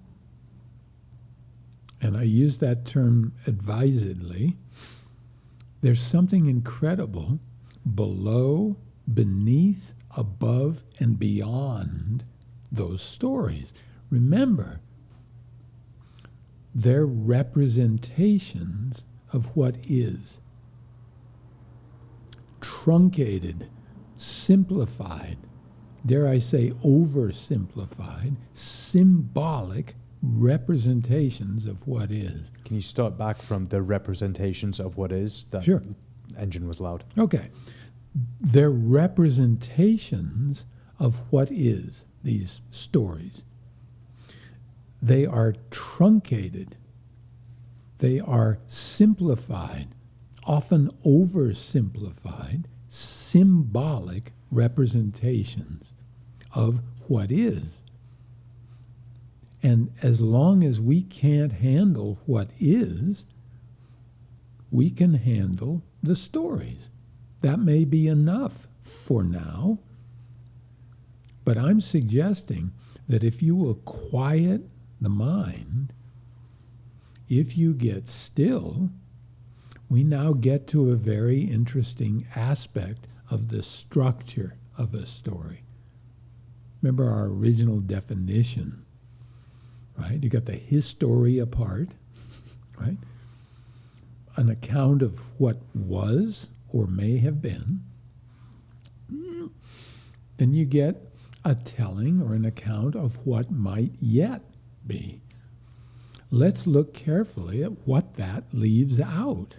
and I use that term advisedly. There's something incredible below, beneath, above, and beyond those stories. Remember, they're representations of what is. Truncated, simplified, dare I say oversimplified, symbolic representations of what is. Can you start back from the representations of what is? That Sure. engine was loud. Okay. They're representations of what is, these stories. They are truncated. They are simplified, often oversimplified, symbolic representations of what is. And as long as we can't handle what is, we can handle the stories. That may be enough for now. But I'm suggesting that if you will quiet the mind, if you get still, we now get to a very interesting aspect of the structure of a story. Remember our original definition, right? You got the historia part, right? An account of what was or may have been. Then you get a telling or an account of what might yet be. Let's look carefully at what that leaves out.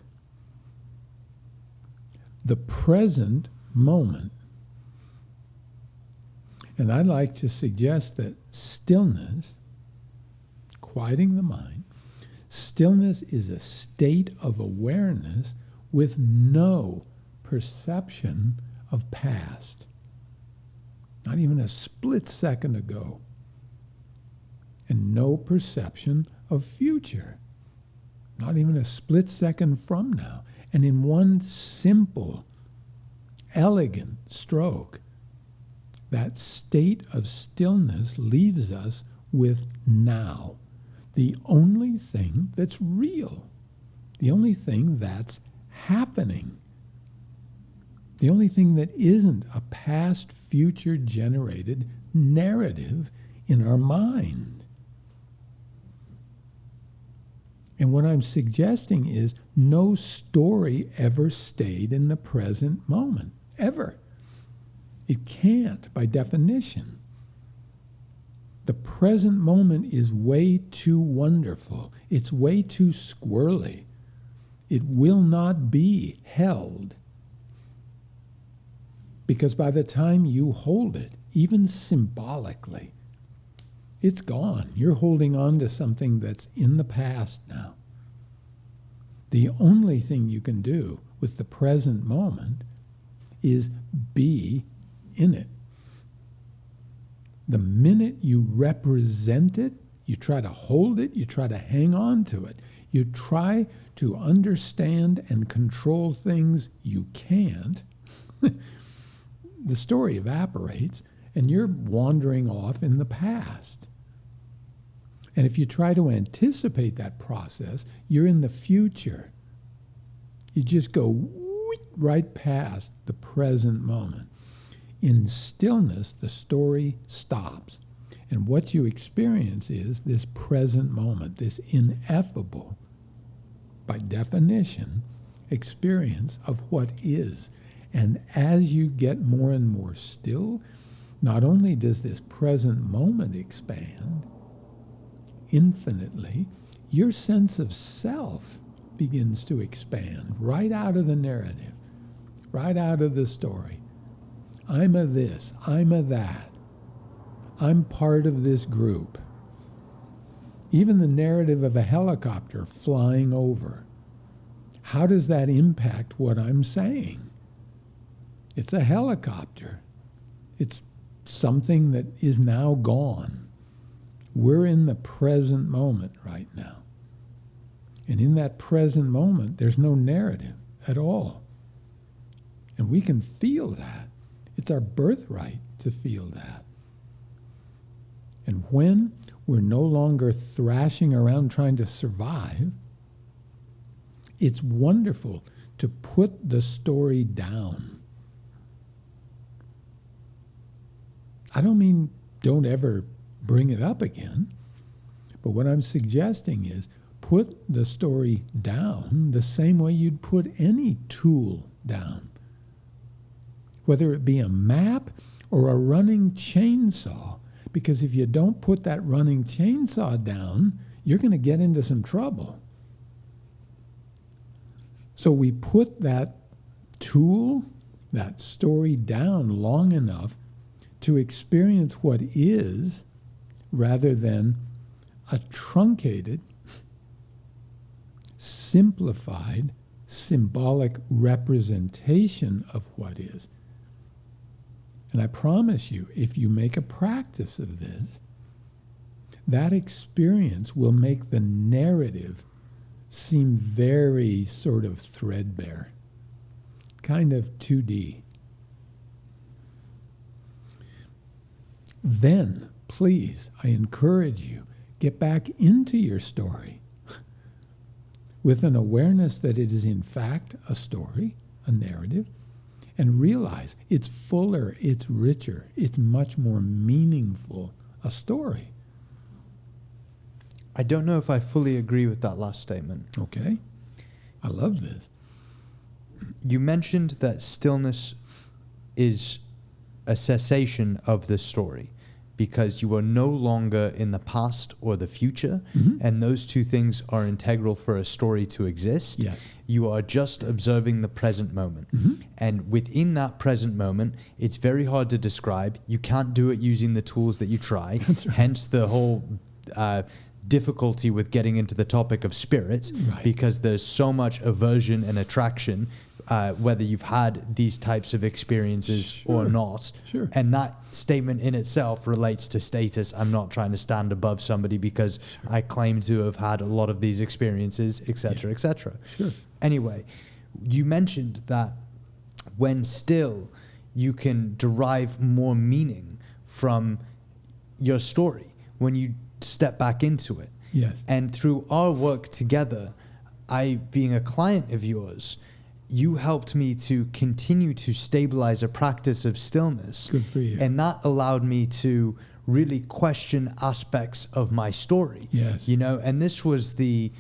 The present moment. And I'd like to suggest that stillness, quieting the mind, stillness is a state of awareness with no perception of past. Not even a split second ago. And no perception of future. Not even a split second from now. And in one simple, elegant stroke, that state of stillness leaves us with now. The only thing that's real. The only thing that's happening. The only thing that isn't a past, future generated narrative in our mind. And what I'm suggesting is no story ever stayed in the present moment, ever. It can't, by definition. The present moment is way too wonderful. It's way too squirrely. It will not be held. Because by the time you hold it, even symbolically, it's gone. You're holding on to something that's in the past now. The only thing you can do with the present moment is be in it. The minute you represent it, you try to hold it, you try to hang on to it, you try to understand and control things you can't, the story evaporates and you're wandering off in the past. And if you try to anticipate that process, you're in the future. You just go right past the present moment. In stillness, the story stops. And what you experience is this present moment, this ineffable, by definition, experience of what is. And as you get more and more still, not only does this present moment expand infinitely, your sense of self begins to expand right out of the narrative, right out of the story. I'm a this, I'm a that. I'm part of this group. Even the narrative of a helicopter flying over. How does that impact what I'm saying? It's a helicopter. It's something that is now gone. We're in the present moment right now. And in that present moment, there's no narrative at all. And we can feel that. It's our birthright to feel that. And when we're no longer thrashing around trying to survive, it's wonderful to put the story down. I don't mean don't ever bring it up again, but what I'm suggesting is put the story down the same way you'd put any tool down, whether it be a map or a running chainsaw, because if you don't put that running chainsaw down, you're going to get into some trouble. So we put that tool, that story down long enough to experience what is, rather than a truncated, simplified, symbolic representation of what is. And I promise you, if you make a practice of this, that experience will make the narrative seem very sort of threadbare, kind of 2D. Then, please, I encourage you, get back into your story with an awareness that it is in fact a story, a narrative, and realize it's fuller, it's richer, it's much more meaningful a story. I don't know if I fully agree with that last statement. Okay? I love this. You mentioned that stillness is a cessation of the story because you are no longer in the past or the future, and those two things are integral for a story to exist. Yes. You are just observing the present moment. And within that present moment, it's very hard to describe. You can't do it using the tools that you try. That's right. Hence the whole difficulty with getting into the topic of spirits, Right. because there's so much aversion and attraction, whether you've had these types of experiences or Sure. not. Sure. And that statement in itself relates to status. I'm not trying to stand above somebody because I claim to have had a lot of these experiences, etc., etc. Sure. Anyway, you mentioned that when still, you can derive more meaning from your story when you step back into it. Yes. And through our work together, I, being a client of yours, you helped me to continue to stabilize a practice of stillness. Good for you. And that allowed me to really question aspects of my story. Yes. You know, and this was the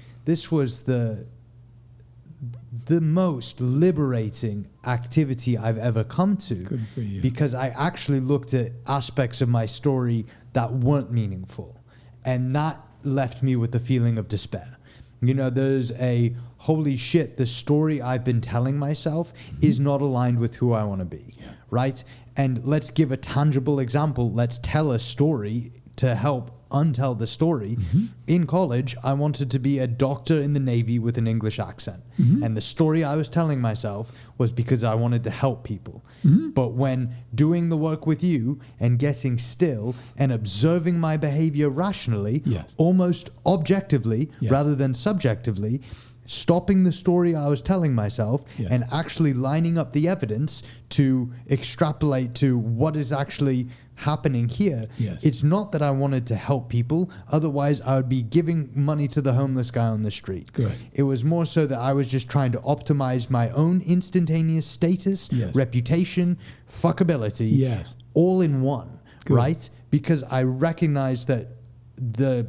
most liberating activity I've ever come to. Good for you. Because I actually looked at aspects of my story that weren't meaningful. And that left me with a feeling of despair. You know, there's a holy shit, the story I've been telling myself is not aligned with who I want to be, right? And let's give a tangible example. Let's tell a story to help untell the story. In college, I wanted to be a doctor in the Navy with an English accent. And the story I was telling myself was because I wanted to help people. But when doing the work with you and getting still and observing my behavior rationally, Yes. almost objectively Yes. rather than subjectively, stopping the story I was telling myself Yes. and actually lining up the evidence to extrapolate to what is actually happening here. Yes. It's not that I wanted to help people, otherwise I would be giving money to the homeless guy on the street. Good. It was more so that I was just trying to optimize my own instantaneous status, Yes. reputation, fuckability, Yes. all in one, Good. right? Because I recognized that the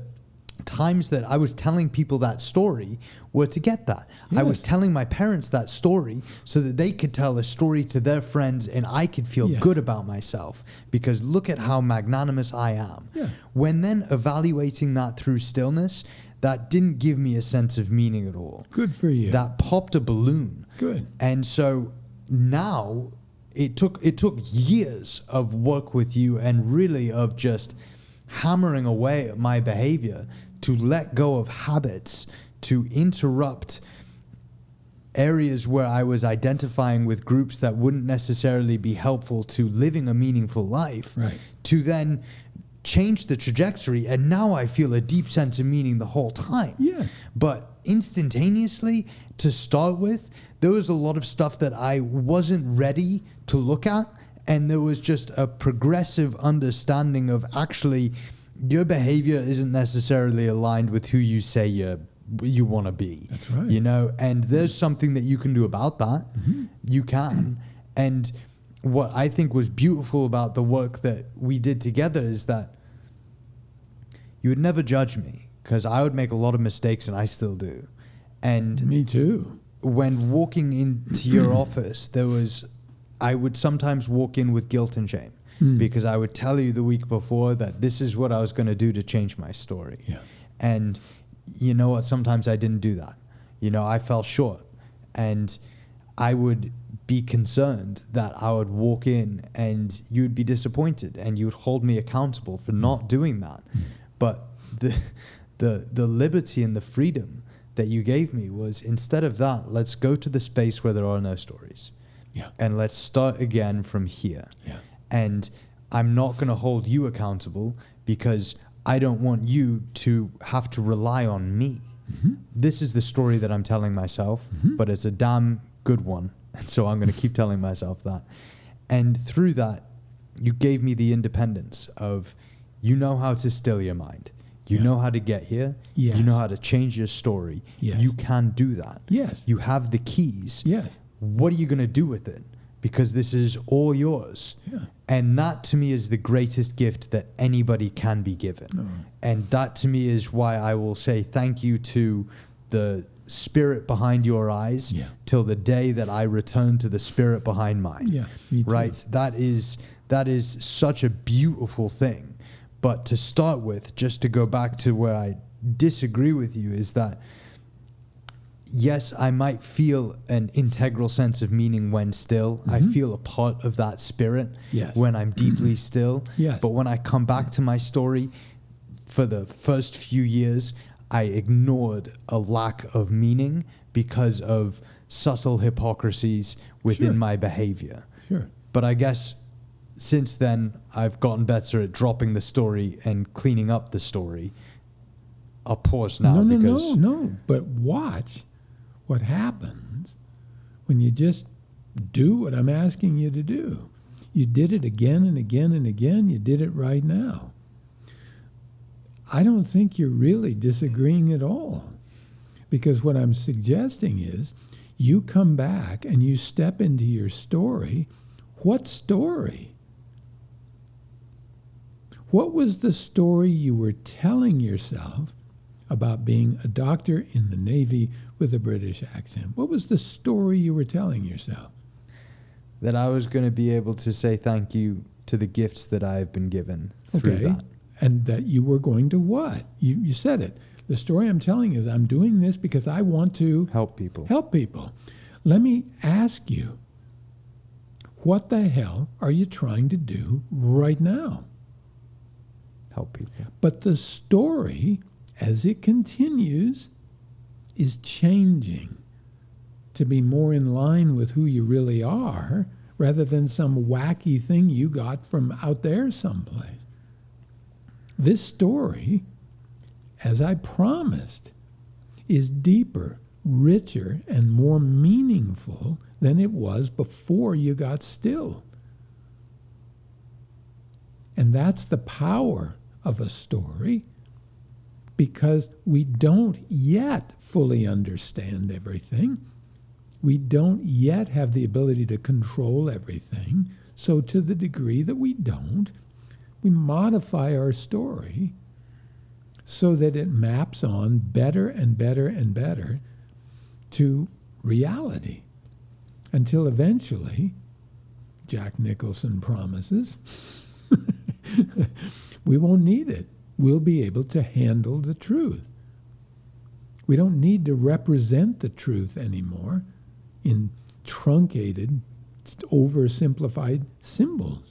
times that I was telling people that story were to get that. I was Yes. telling my parents that story so that they could tell a story to their friends and I could feel Yes. good about myself, because look at how magnanimous I am. Yeah. When then evaluating that through stillness, that didn't give me a sense of meaning at all. Good for you. That popped a balloon. Good. And so now it took years of work with you and really of just hammering away at my behavior to let go of habits, to interrupt areas where I was identifying with groups that wouldn't necessarily be helpful to living a meaningful life, Right. to then change the trajectory. And now I feel a deep sense of meaning the whole time. Yes. But instantaneously, to start with, there was a lot of stuff that I wasn't ready to look at. And there was just a progressive understanding of actually your behavior isn't necessarily aligned with who you say you want to be. That's right. You know, and there's something that you can do about that. You can. And what I think was beautiful about the work that we did together is that you would never judge me, because I would make a lot of mistakes, and I still do. And Me too. when walking into your office, I would sometimes walk in with guilt and shame, because I would tell you the week before that this is what I was going to do to change my story. Yeah. And you know what? Sometimes I didn't do that. You know, I fell short, and I would be concerned that I would walk in and you'd be disappointed, and you would hold me accountable for not doing that. But the liberty and the freedom that you gave me was, instead of that, let's go to the space where there are no stories. Yeah. And let's start again from here. Yeah. And I'm not going to hold you accountable, because I don't want you to have to rely on me. This is the story that I'm telling myself, but it's a damn good one. And so I'm going to keep telling myself that. And through that, you gave me the independence of, you know how to still your mind. You know how to get here. Yes. You know how to change your story. Yes. You can do that. Yes. You have the keys. Yes. What are you going to do with it? Because this is all yours. Yeah. And that to me is the greatest gift that anybody can be given. And that to me is why I will say thank you to the spirit behind your eyes, till the day that I return to the spirit behind mine. Yeah, me too. Right? That is such a beautiful thing. But to start with, just to go back to where I disagree with you, is that yes, I might feel an integral sense of meaning when still. I feel a part of that spirit when I'm deeply still. Yes. But when I come back to my story, for the first few years, I ignored a lack of meaning because of subtle hypocrisies within my behavior. Sure. But I guess since then, I've gotten better at dropping the story and cleaning up the story. I'll pause now because... No. But watch what happens when you just do what I'm asking you to do. You did it again and again and again. You did it right now. I don't think you're really disagreeing at all, because what I'm suggesting is you come back and you step into your story. What story? What was the story you were telling yourself about being a doctor in the Navy with a British accent? What was the story you were telling yourself? That I was going to be able to say thank you to the gifts that I've been given through that. And that you were going to what? You said it. The story I'm telling is I'm doing this because I want to Help people. help people. Let me ask you, what the hell are you trying to do right now? Help people. But the story, as it continues, is changing to be more in line with who you really are, rather than some wacky thing you got from out there someplace. This story, as I promised, is deeper, richer, and more meaningful than it was before you got still. And that's the power of a story, because we don't yet fully understand everything. We don't yet have the ability to control everything. So to the degree that we don't, we modify our story so that it maps on better and better and better to reality, until eventually, Jack Nicholson promises, we won't need it. We'll be able to handle the truth. We don't need to represent the truth anymore in truncated, oversimplified symbols.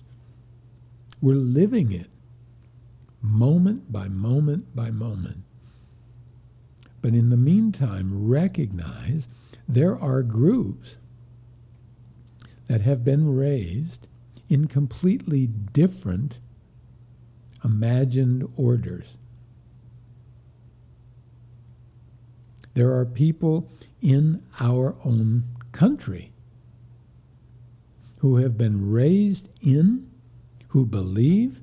We're living it moment by moment by moment. But in the meantime, recognize There are groups that have been raised in completely different imagined orders. There are people in our own country who have been raised in, who believe,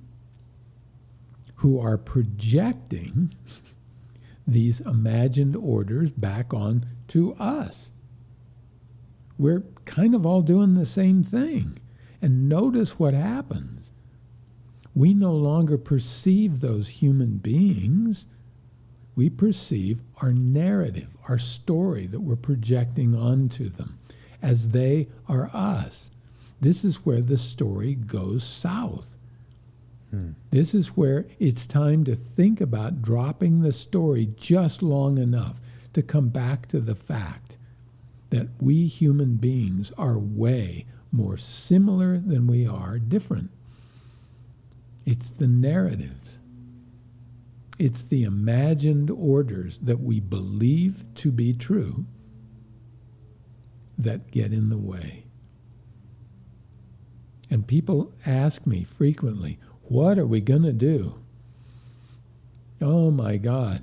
who are projecting these imagined orders back on to us. We're kind of all doing the same thing. And notice what happens. We no longer perceive those human beings. We perceive our narrative, our story that we're projecting onto them as they are us. This is where the story goes south. This is where it's time to think about dropping the story just long enough to come back to the fact that we human beings are way more similar than we are different. It's the narratives. It's the imagined orders that we believe to be true that get in the way. And people ask me frequently, what are we going to do? Oh my God.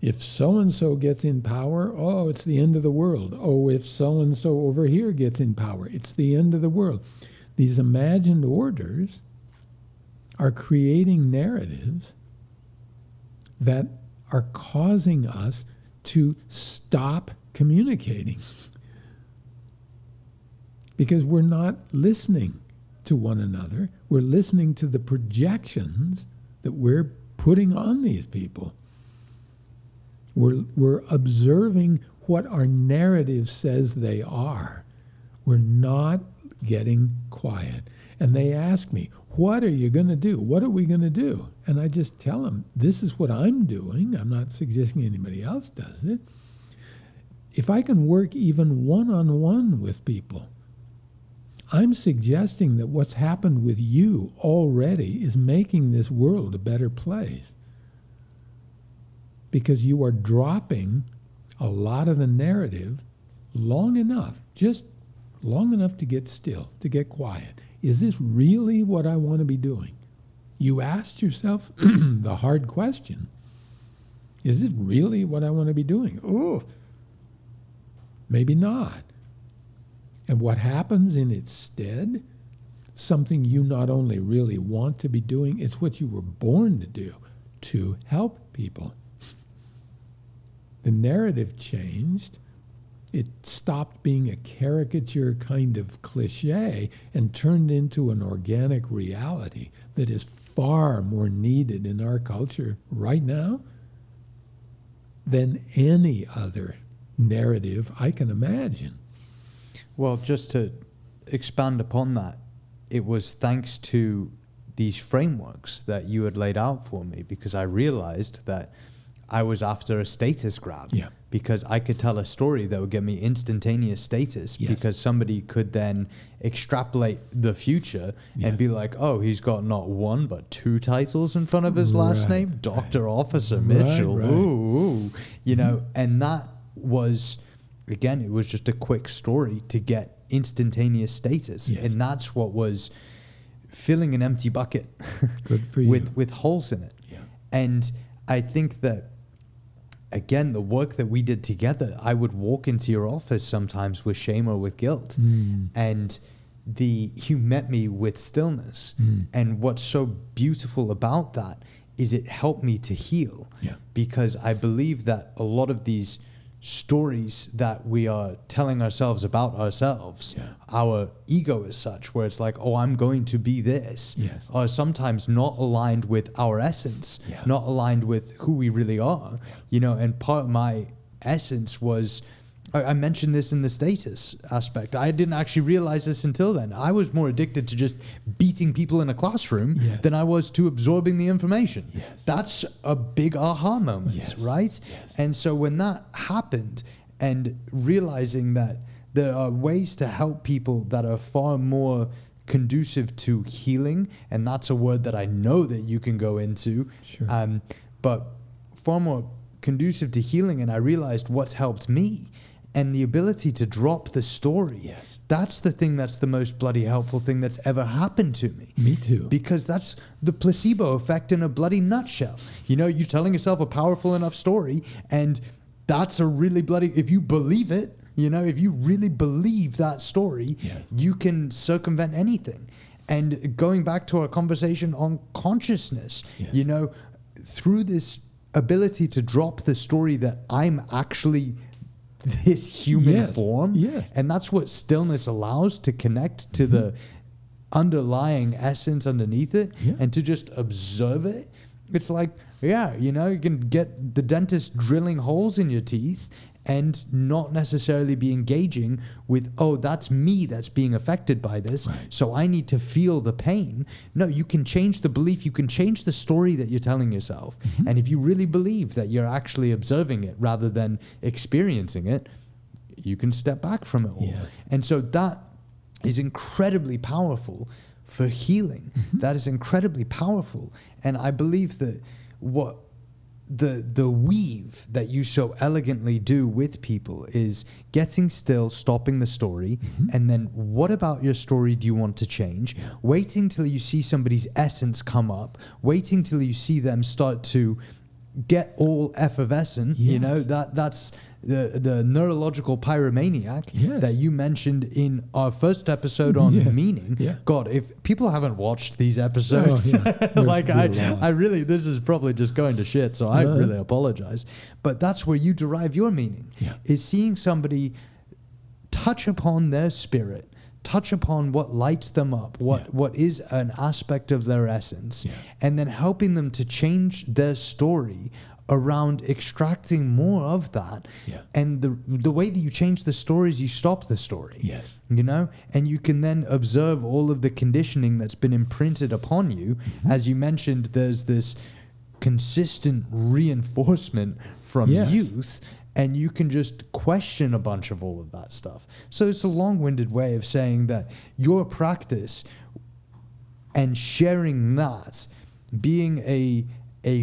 If so-and-so gets in power, oh, it's the end of the world. Oh, if so-and-so over here gets in power, it's the end of the world. These imagined orders are creating narratives that are causing us to stop communicating because we're not listening to one another. We're listening to the projections that we're putting on these people. We're observing what our narrative says they are. We're not getting quiet. And they ask me, what are you going to do? What are we going to do? And I just tell them, this is what I'm doing. I'm not suggesting anybody else does it. If I can work even one-on-one with people, I'm suggesting that what's happened with you already is making this world a better place. Because you are dropping a lot of the narrative long enough, just long enough to get still, to get quiet. Is this really what I want to be doing? You asked yourself the hard question. Is this really what I want to be doing? Oh, maybe not. And what happens in its stead? Something you not only really want to be doing, it's what you were born to do, to help people. The narrative changed. It stopped being a caricature kind of cliche and turned into an organic reality that is far more needed in our culture right now than any other narrative I can imagine. Well, just to expand upon that, it was thanks to these frameworks that you had laid out for me, because I realized that I was after a status grab. Yeah. Because I could tell a story that would get me instantaneous status, Yes. because somebody could then extrapolate the future and be like, oh, he's got not one but two titles in front of his last Right, name, Dr. right. Officer Mitchell. Right. Ooh, you know, and that was, again, it was just a quick story to get instantaneous status. Yes. And that's what was filling an empty bucket Good for you. with holes in it. Yeah. And I think that, again, the work that we did together, I would walk into your office sometimes with shame or with guilt. And you met me with stillness. And what's so beautiful about that is it helped me to heal. Yeah. Because I believe that a lot of these stories that we are telling ourselves about ourselves, our ego is such, where it's like, oh, I'm going to be this, are sometimes not aligned with our essence, not aligned with who we really are, you know. And part of my essence was, I mentioned this in the status aspect. I didn't actually realize this until then. I was more addicted to just beating people in a classroom than I was to absorbing the information. That's a big aha moment, right? And so when that happened, and realizing that there are ways to help people that are far more conducive to healing, and that's a word that I know that you can go into, but far more conducive to healing, and I realized what's helped me and the ability to drop the story. Yes. That's the thing that's the most bloody helpful thing that's ever happened to me. Me too. Because that's the placebo effect in a bloody nutshell. You know, you're telling yourself a powerful enough story, and that's a really bloody, if you believe it, you know, if you really believe that story, Yes. you can circumvent anything. And going back to our conversation on consciousness, Yes. you know, through this ability to drop the story that I'm actually this human Yes, form, yes. and that's what stillness allows, to connect to the underlying essence underneath it, Yeah. and to just observe it. It's like, yeah, you know, you can get the dentist drilling holes in your teeth and not necessarily be engaging with, oh, that's me that's being affected by this, Right. so I need to feel the pain. No, you can change the belief, you can change the story that you're telling yourself. Mm-hmm. And if you really believe that you're actually observing it rather than experiencing it, you can step back from it all. Yes. And so that is incredibly powerful for healing. That is incredibly powerful. And I believe that what the weave that you so elegantly do with people is getting still, stopping the story, and then what about your story do you want to change? Waiting till you see somebody's essence come up, waiting till you see them start to get all effervescent, you know, Yes. that's the neurological pyromaniac Yes. that you mentioned in our first episode on Yeah. meaning. Yeah. God, if people haven't watched these episodes, Oh, yeah. They're- like they're lost. I really, this is probably just going to shit, so I really apologize. But that's where you derive your meaning, Yeah. is seeing somebody touch upon their spirit, touch upon what lights them up, what is an aspect of their essence, Yeah. and then helping them to change their story around extracting more of that. Yeah. And the way that you change the story is you stop the story. Yes. You know, and you can then observe all of the conditioning that's been imprinted upon you. As you mentioned, there's this consistent reinforcement from Yes. youth, and you can just question a bunch of all of that stuff. So it's a long-winded way of saying that your practice and sharing that, being a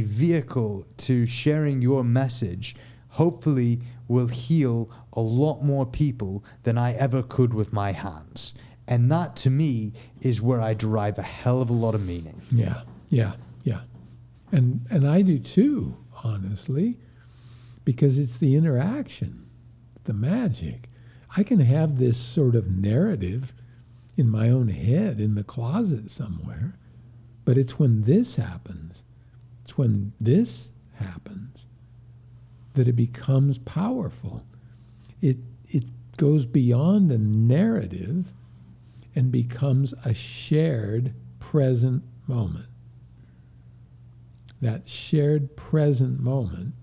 vehicle to sharing your message, hopefully will heal a lot more people than I ever could with my hands. And that, to me, is where I derive a hell of a lot of meaning. Yeah, yeah, yeah. And I do too, honestly, because it's the interaction, the magic. I can have this sort of narrative in my own head in the closet somewhere, but it's when this happens, it's when this happens that it becomes powerful. It goes beyond a narrative and becomes a shared present moment. That shared present moment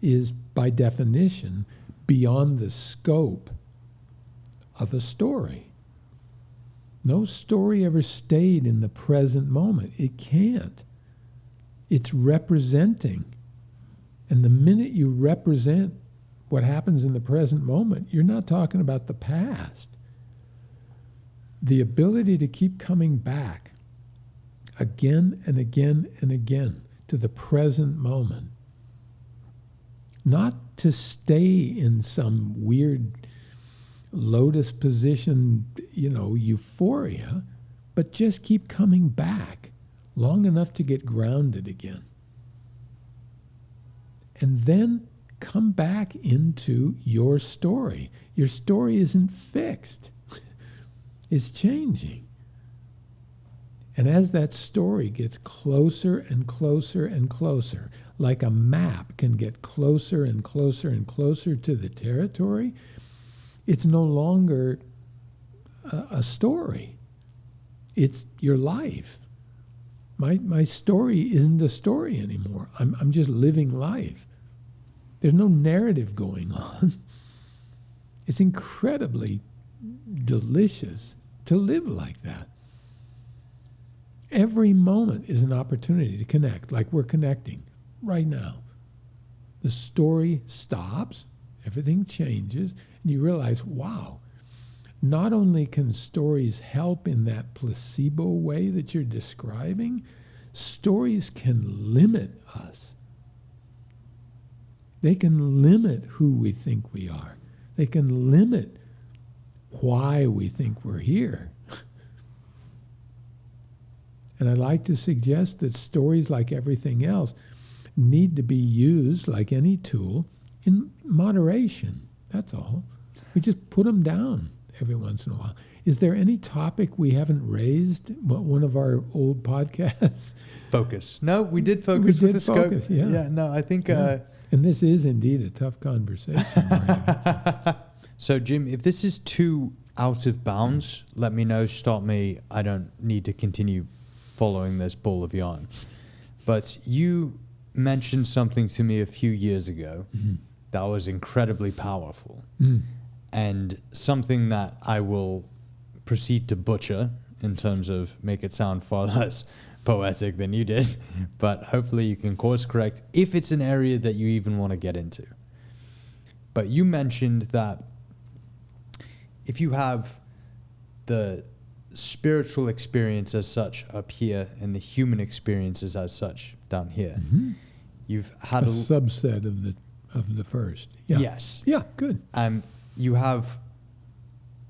is, by definition, beyond the scope of a story. No story ever stayed in the present moment. It can't. It's representing. And the minute you represent what happens in the present moment, you're not talking about the past. The ability to keep coming back again and again and again to the present moment. Not to stay in some weird lotus position, euphoria, but just keep coming back long enough to get grounded again. And then come back into your story. Your story isn't fixed. It's changing. And as that story gets closer and closer and closer, like a map can get closer and closer and closer to the territory, it's no longer a story. It's your life. My story isn't a story anymore. I'm just living life. There's no narrative going on. It's incredibly delicious to live like that. Every moment is an opportunity to connect, like we're connecting right now. The story stops, everything changes, and you realize, wow, not only can stories help in that placebo way that you're describing, stories can limit us. They can limit who we think we are. They can limit why we think we're here. And I'd like to suggest that stories, like everything else, need to be used, like any tool, in moderation. That's all. We just put them down every once in a while. Is there any topic we haven't raised? One of our old podcasts? Focus. No, we did focus with the focus, scope. yeah. No, I think... Yeah. And this is indeed a tough conversation we're having. So, Jim, if this is too out of bounds, let me know, stop me. I don't need to continue following this ball of yarn. But you mentioned something to me a few years ago that was incredibly powerful, and something that I will proceed to butcher in terms of make it sound far less poetic than you did, but hopefully you can course correct if it's an area that you even want to get into. But you mentioned that if you have the spiritual experience as such up here and the human experiences as such down here, you've had a subset of the first. Yeah. Yes. Yeah, good. You have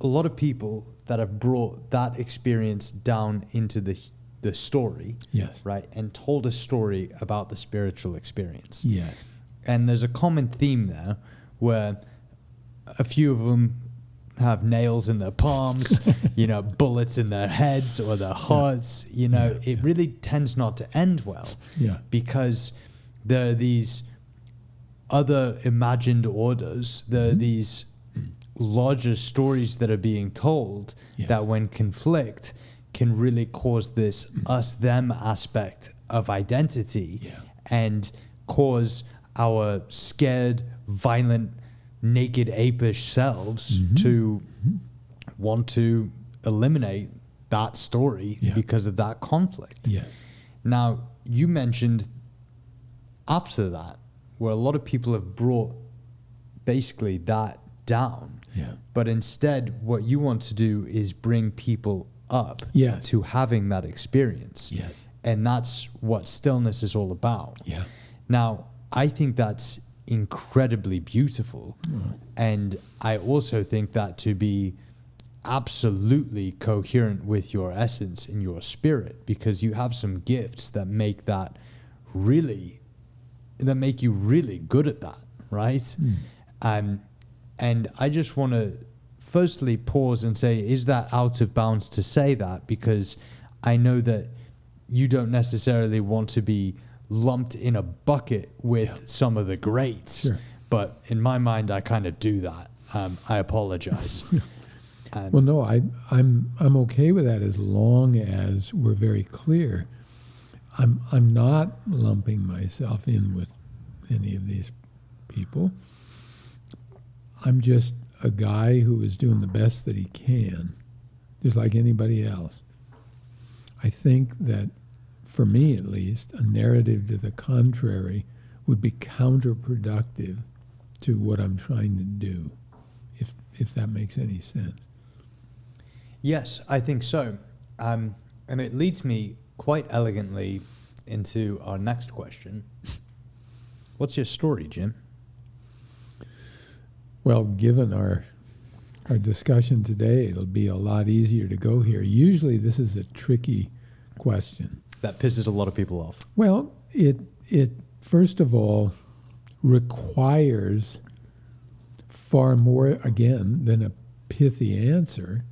a lot of people that have brought that experience down into the story, Yes. right, and told a story about the spiritual experience. Yes. And there's a common theme there where a few of them have nails in their palms, bullets in their heads or their hearts. It really tends not to end well. Yeah. Because there are these other imagined orders, there are these larger stories that are being told that when conflict can really cause this us-them aspect of identity and cause our scared, violent, naked, apish selves to want to eliminate that story because of that conflict. Yes. Now, you mentioned after that, where a lot of people have brought basically that down. Yeah. But instead, what you want to do is bring people up Yes. to having that experience. Yes. And that's what stillness is all about. Yeah. Now, I think that's incredibly beautiful. And I also think that to be absolutely coherent with your essence and your spirit, because you have some gifts that make you really good at that, right? And I just want to firstly pause and say, is that out of bounds to say that? Because I know that you don't necessarily want to be lumped in a bucket with some of the greats. Sure. But in my mind, I kind of do that. I apologize. Well, no, I'm okay with that as long as we're very clear. I'm not lumping myself in with any of these people. I'm just a guy who is doing the best that he can, just like anybody else. I think that, for me at least, a narrative to the contrary would be counterproductive to what I'm trying to do, if that makes any sense. Yes, I think so. And it leads me quite elegantly into our next question. What's your story, Jim? Well, given our discussion today, it'll be a lot easier to go here. Usually this is a tricky question. That pisses a lot of people off. Well, it first of all requires far more, again, than a pithy answer.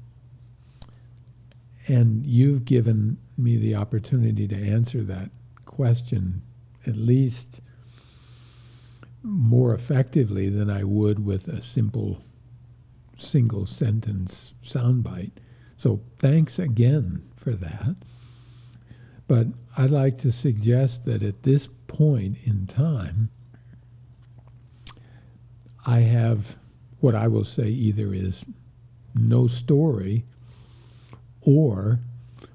And you've given me the opportunity to answer that question at least more effectively than I would with a simple single sentence soundbite. So thanks again for that. But I'd like to suggest that at this point in time, I have what I will say either is no story, or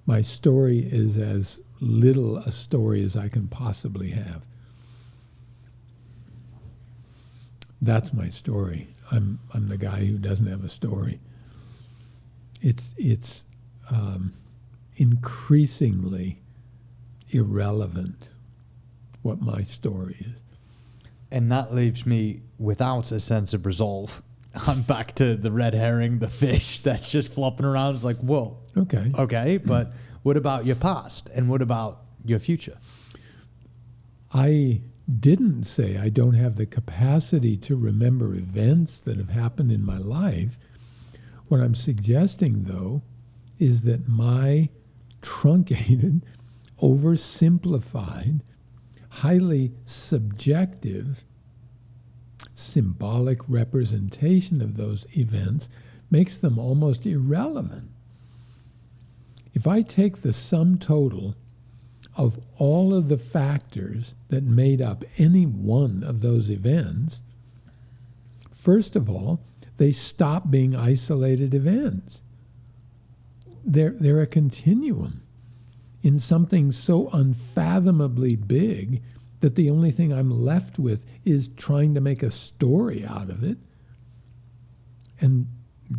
my story is as little a story as I can possibly have. That's my story. I'm the guy who doesn't have a story. It's increasingly irrelevant what my story is. And that leaves me without a sense of resolve. I'm back to the red herring, the fish that's just flopping around. It's like, whoa, okay, but what about your past? And what about your future? I didn't say I don't have the capacity to remember events that have happened in my life. What I'm suggesting, though, is that my truncated, oversimplified, highly subjective, symbolic representation of those events makes them almost irrelevant. If I take the sum total of all of the factors that made up any one of those events, first of all, they stop being isolated events. They're a continuum in something so unfathomably big that the only thing I'm left with is trying to make a story out of it. And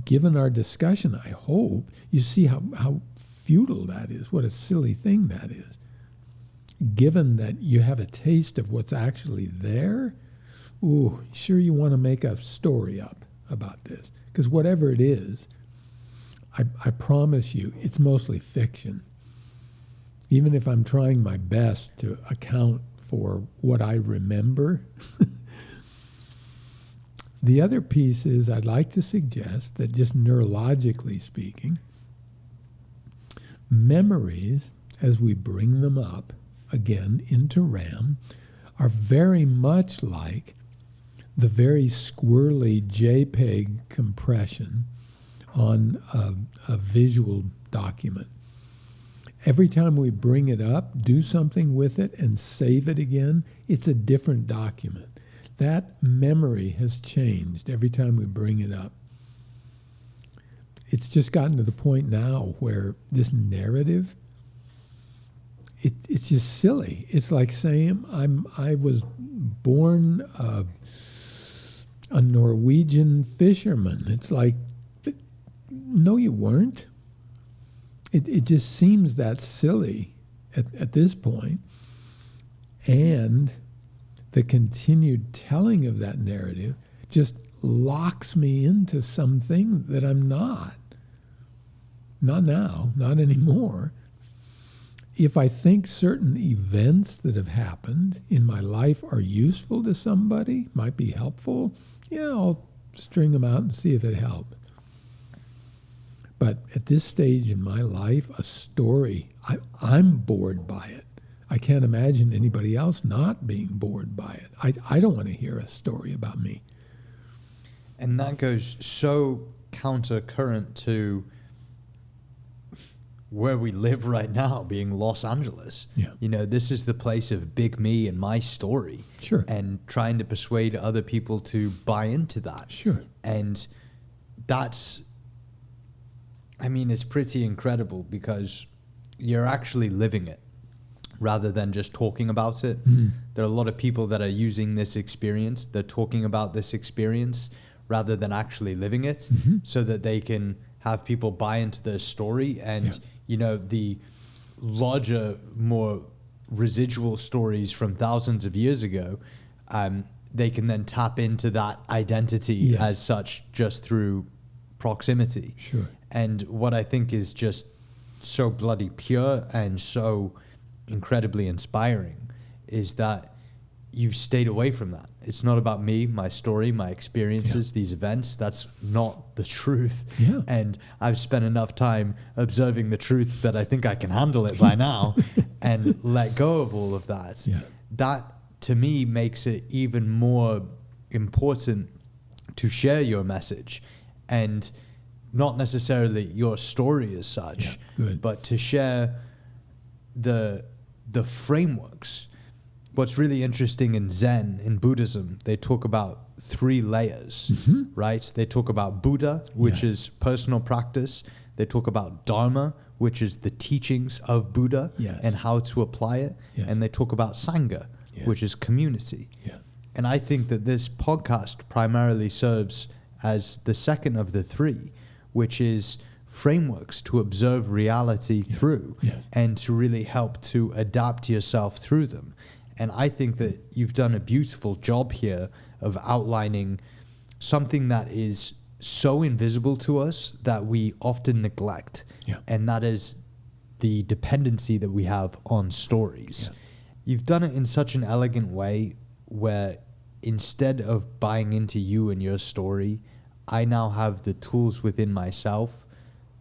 given our discussion, I hope, you see how futile that is, what a silly thing that is. Given that you have a taste of what's actually there, ooh, sure you want to make a story up about this. Because whatever it is, I promise you, it's mostly fiction. Even if I'm trying my best to account for what I remember. The other piece is I'd like to suggest that just neurologically speaking, memories, as we bring them up again into RAM, are very much like the very squirrely JPEG compression on a visual document. Every time we bring it up, do something with it, and save it again, it's a different document. That memory has changed every time we bring it up. It's just gotten to the point now where this narrative, it's just silly. It's like saying I was born a Norwegian fisherman. It's like, no, you weren't. It just seems that silly at this point. And the continued telling of that narrative just locks me into something that I'm not. Not now, not anymore. If I think certain events that have happened in my life are useful to somebody, might be helpful, yeah, I'll string them out and see if it helps. But at this stage in my life, a story, I'm bored by it. I can't imagine anybody else not being bored by it. I don't want to hear a story about me. And that goes so counter-current to where we live right now, being Los Angeles. Yeah. You know, this is the place of big me and my story. Sure. And trying to persuade other people to buy into that. Sure. And that's, I mean, it's pretty incredible because you're actually living it rather than just talking about it. There are a lot of people that are using this experience, they're talking about this experience rather than actually living it, so that they can have people buy into their story. And, you know, the larger, more residual stories from thousands of years ago, they can then tap into that identity as such just through proximity. Sure. And what I think is just so bloody pure and so incredibly inspiring is that you've stayed away from that. It's not about me, my story, my experiences, these events. That's not the truth. Yeah. And I've spent enough time observing the truth that I think I can handle it by now and let go of all of that. Yeah. That, to me, makes it even more important to share your message and not necessarily your story as such, but to share the frameworks. What's really interesting in Zen, in Buddhism, they talk about 3 layers, right? They talk about Buddha, which is personal practice. They talk about Dharma, which is the teachings of Buddha and how to apply it. And they talk about Sangha, which is community. And I think that this podcast primarily serves as the second of the 3, which is frameworks to observe reality through and to really help to adapt yourself through them. And I think that you've done a beautiful job here of outlining something that is so invisible to us that we often neglect. Yeah. And that is the dependency that we have on stories. Yeah. You've done it in such an elegant way where instead of buying into you and your story, I now have the tools within myself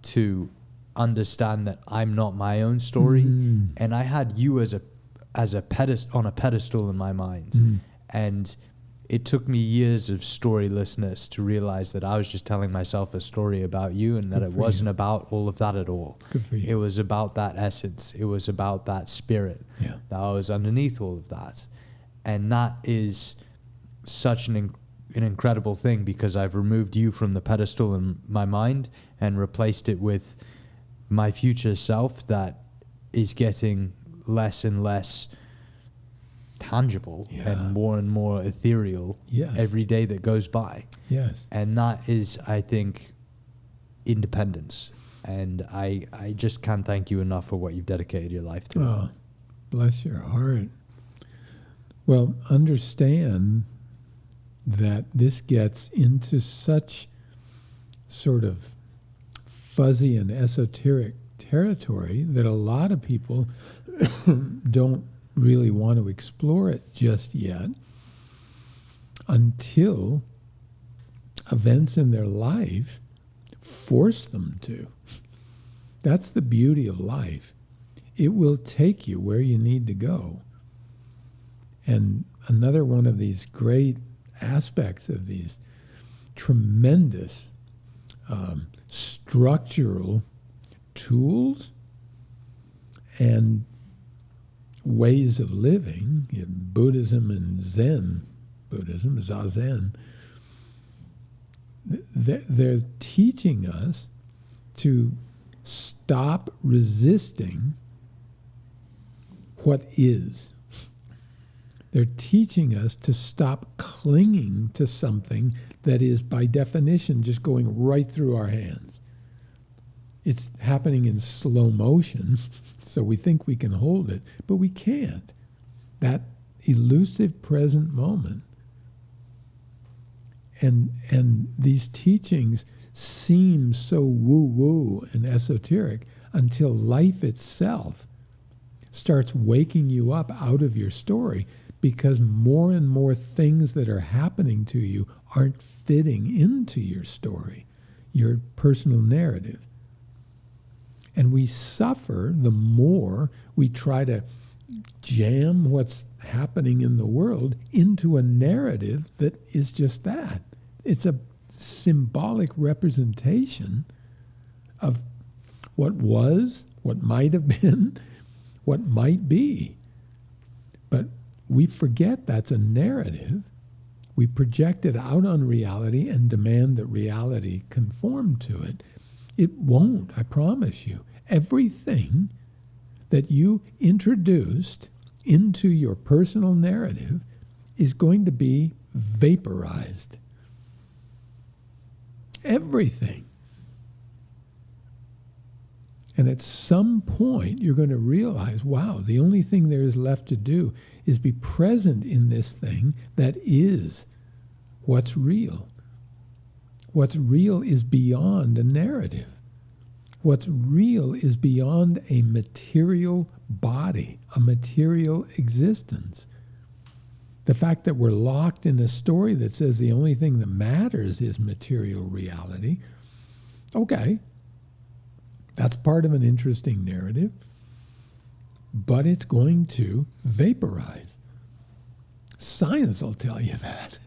to understand that I'm not my own story. And I had you as a on a pedestal in my mind. And it took me years of storylessness to realize that I was just telling myself a story about you, and that Good it for wasn't you. about all of that at all. Good for you. It was about that essence. It was about that spirit Yeah. that was underneath all of that. And that is such an incredible thing, because I've removed you from the pedestal in my mind and replaced it with my future self that is getting less and less tangible Yeah. and more ethereal Yes. every day that goes by. Yes. And that is, I think, independence. And I just can't thank you enough for what you've dedicated your life to. Oh, bless your heart. Well, understand that this gets into such sort of fuzzy and esoteric territory that a lot of people don't really want to explore it just yet until events in their life force them to. That's the beauty of life. It will take you where you need to go. And another one of these great aspects of these tremendous structural tools and ways of living, Buddhism and Zen, Buddhism, Zazen, they're teaching us to stop resisting what is. They're teaching us to stop clinging to something that is, by definition, just going right through our hands. It's happening in slow motion, so we think we can hold it, but we can't. That elusive present moment. And these teachings seem so woo-woo and esoteric until life itself starts waking you up out of your story, because more and more things that are happening to you aren't fitting into your story, your personal narrative. And we suffer the more we try to jam what's happening in the world into a narrative that is just that. It's a symbolic representation of what was, what might have been, what might be. But we forget that's a narrative. We project it out on reality and demand that reality conform to it. It won't, I promise you. Everything that you introduced into your personal narrative is going to be vaporized. Everything. And at some point, you're going to realize, wow, the only thing there is left to do is be present in this thing that is what's real. What's real is beyond a narrative. What's real is beyond a material body, a material existence. The fact that we're locked in a story that says the only thing that matters is material reality, okay, that's part of an interesting narrative, but it's going to vaporize. Science will tell you that.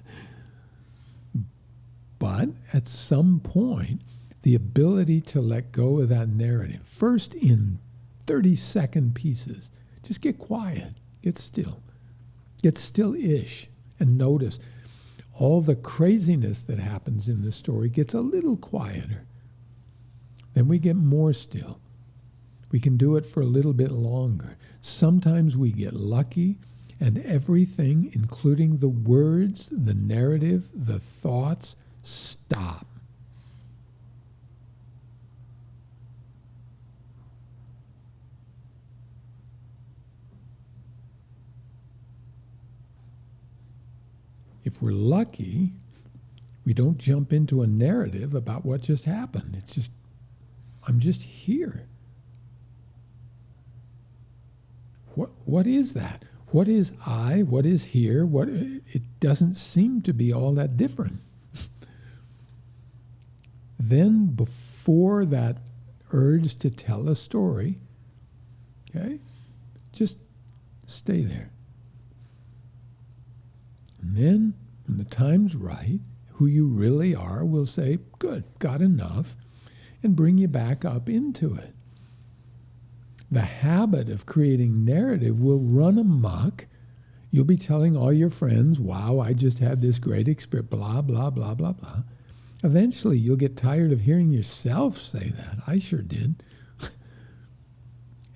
But at some point, the ability to let go of that narrative, first in 30-second pieces, just get quiet, get still-ish, and notice all the craziness that happens in the story gets a little quieter. Then we get more still. We can do it for a little bit longer. Sometimes we get lucky, and everything, including the words, the narrative, the thoughts, stop. If we're lucky, We don't jump into a narrative about what just happened. It's just, I'm just here. What is that? What is I? What is here? It doesn't seem to be all that different. Then before that urge to tell a story, okay, just stay there. And then when the time's right, who you really are will say, good, got enough, and bring you back up into it. The habit of creating narrative will run amok. You'll be telling all your friends, wow, I just had this great experience, blah, blah, blah, blah, blah. Eventually, you'll get tired of hearing yourself say that. I sure did.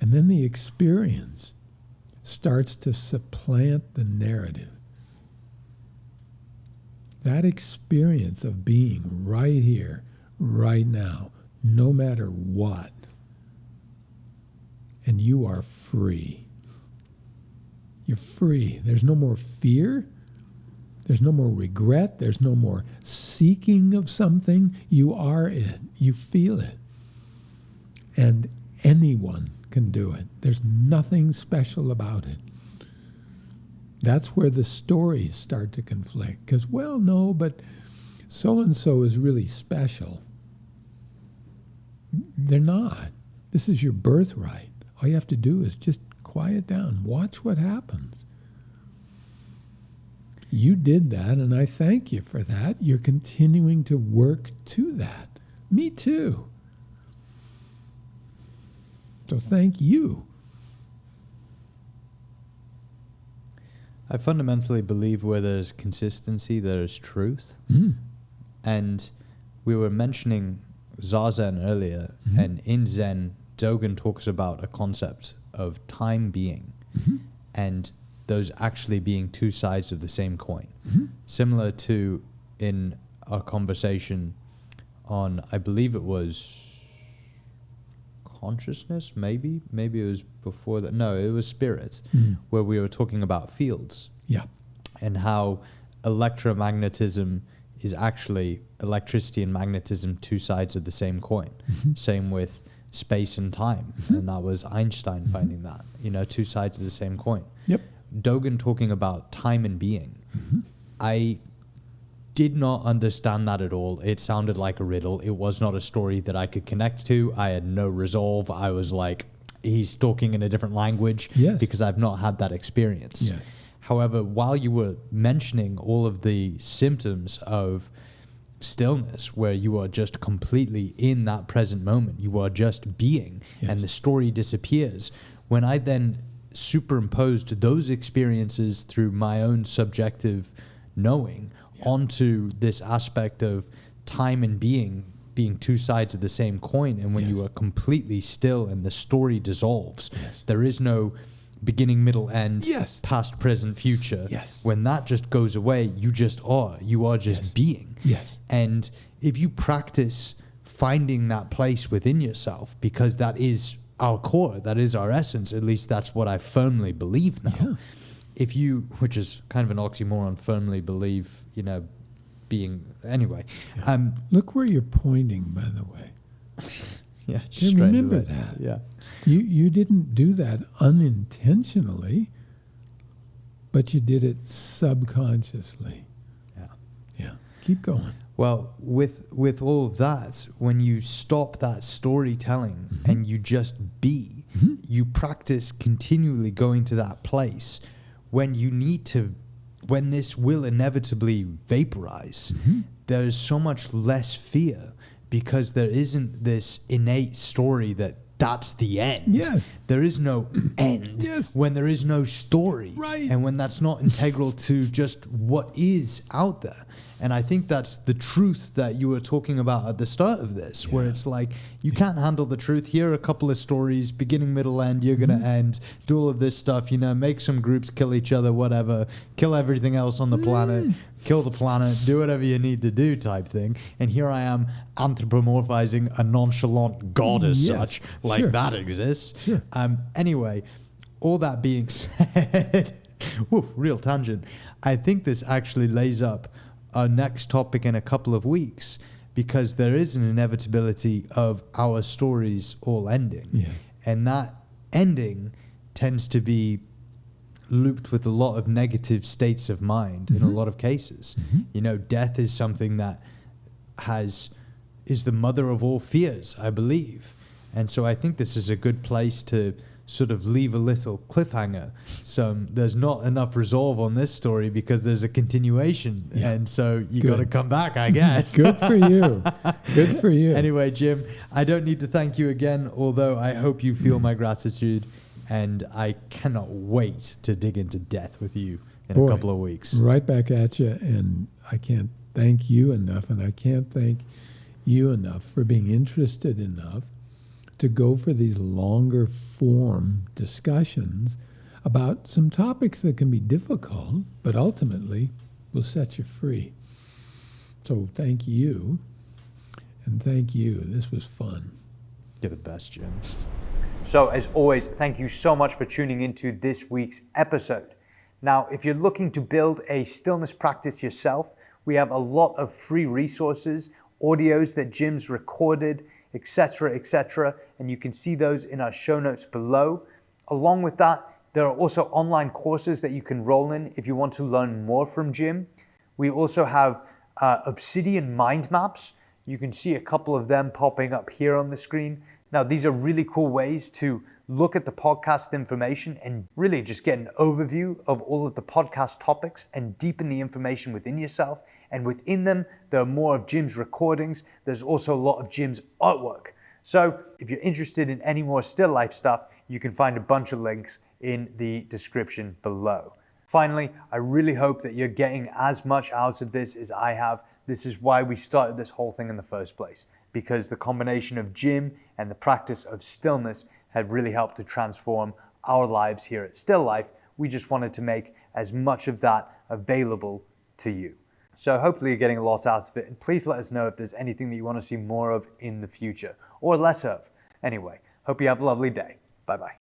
And then the experience starts to supplant the narrative. That experience of being right here, right now, no matter what, and you are free. You're free. There's no more fear. There's no more regret. There's no more seeking of something. You are it. You feel it. And anyone can do it. There's nothing special about it. That's where the stories start to conflict. Because, well, no, but so-and-so is really special. They're not. This is your birthright. All you have to do is just quiet down. Watch what happens. You did that, and I thank you for that. You're continuing to work to that. Me too. So thank you. I fundamentally believe where there's consistency, there's truth. And we were mentioning Zazen earlier, and in Zen, Dogen talks about a concept of time being, and those actually being two sides of the same coin. Similar to in our conversation on, I believe it was consciousness, maybe it was before that. No, it was spirit, where we were talking about fields. Yeah. And how electromagnetism is actually electricity and magnetism, two sides of the same coin. Same with space and time, and that was Einstein finding that, two sides of the same coin. Yep. Dogen talking about time and being. I did not understand that at all. It sounded like a riddle. It was not a story that I could connect to. I had no resolve. I was like, he's talking in a different language, because I've not had that experience. Yes. However, while you were mentioning all of the symptoms of stillness, where you are just completely in that present moment, you are just being, and the story disappears. When I then superimposed those experiences through my own subjective knowing onto this aspect of time and being two sides of the same coin, and when you are completely still and the story dissolves, there is no beginning, middle, end, past, present, future. When that just goes away, you just are. You are just being. And if you practice finding that place within yourself, because that is our core, that is our essence, at least that's what I firmly believe now. If you, which is kind of an oxymoron, firmly believe, being, anyway. Look where you're pointing, by the way. Just remember that. You didn't do that unintentionally, but you did it subconsciously. Keep going. Well, with all of that, when you stop that storytelling and you just be, you practice continually going to that place when you need to, when this will inevitably vaporize, there is so much less fear, because there isn't this innate story that that's the end. There is no end when there is no story. And when that's not integral to just what is out there. And I think that's the truth that you were talking about at the start of this, where it's like, you can't handle the truth. Here are a couple of stories, beginning, middle, end, you're going to end, do all of this stuff, make some groups kill each other, whatever, kill everything else on the planet, kill the planet, do whatever you need to do type thing. And here I am anthropomorphizing a nonchalant god as such, like that exists. Anyway, all that being said, real tangent, I think this actually lays up our next topic in a couple of weeks, because there is an inevitability of our stories all ending. Yes. And that ending tends to be looped with a lot of negative states of mind in a lot of cases. You know, death is something that is the mother of all fears, I believe. And so I think this is a good place to sort of leave a little cliffhanger. There's not enough resolve on this story because there's a continuation. Yeah. And so you Good. got to come back, I guess. Good for you. Good for you. Anyway, Jim, I don't need to thank you again, although I hope you feel my gratitude, and I cannot wait to dig into death with you in a couple of weeks. Right back at you, and I can't thank you enough, and I can't thank you enough for being interested enough to go for these longer form discussions about some topics that can be difficult, but ultimately will set you free. So thank you, and thank you. This was fun. You're the best, Jim. So as always, thank you so much for tuning into this week's episode. Now, if you're looking to build a stillness practice yourself, we have a lot of free resources, audios that Jim's recorded, etc., and you can see those in our show notes below. Along with that, there are also online courses that you can roll in if you want to learn more from Jim. We also have obsidian mind maps. You can see a couple of them popping up here on the screen. Now, these are really cool ways to look at the podcast information and really just get an overview of all of the podcast topics and deepen the information within yourself. And within them, there are more of Jim's recordings. There's also a lot of Jim's artwork. So if you're interested in any more still life stuff, you can find a bunch of links in the description below. Finally, I really hope that you're getting as much out of this as I have. This is why we started this whole thing in the first place, because the combination of Jim and the practice of stillness had really helped to transform our lives here at Still Life. We just wanted to make as much of that available to you. So hopefully you're getting a lot out of it, and please let us know if there's anything that you want to see more of in the future, or less of. Anyway, hope you have a lovely day. Bye-bye.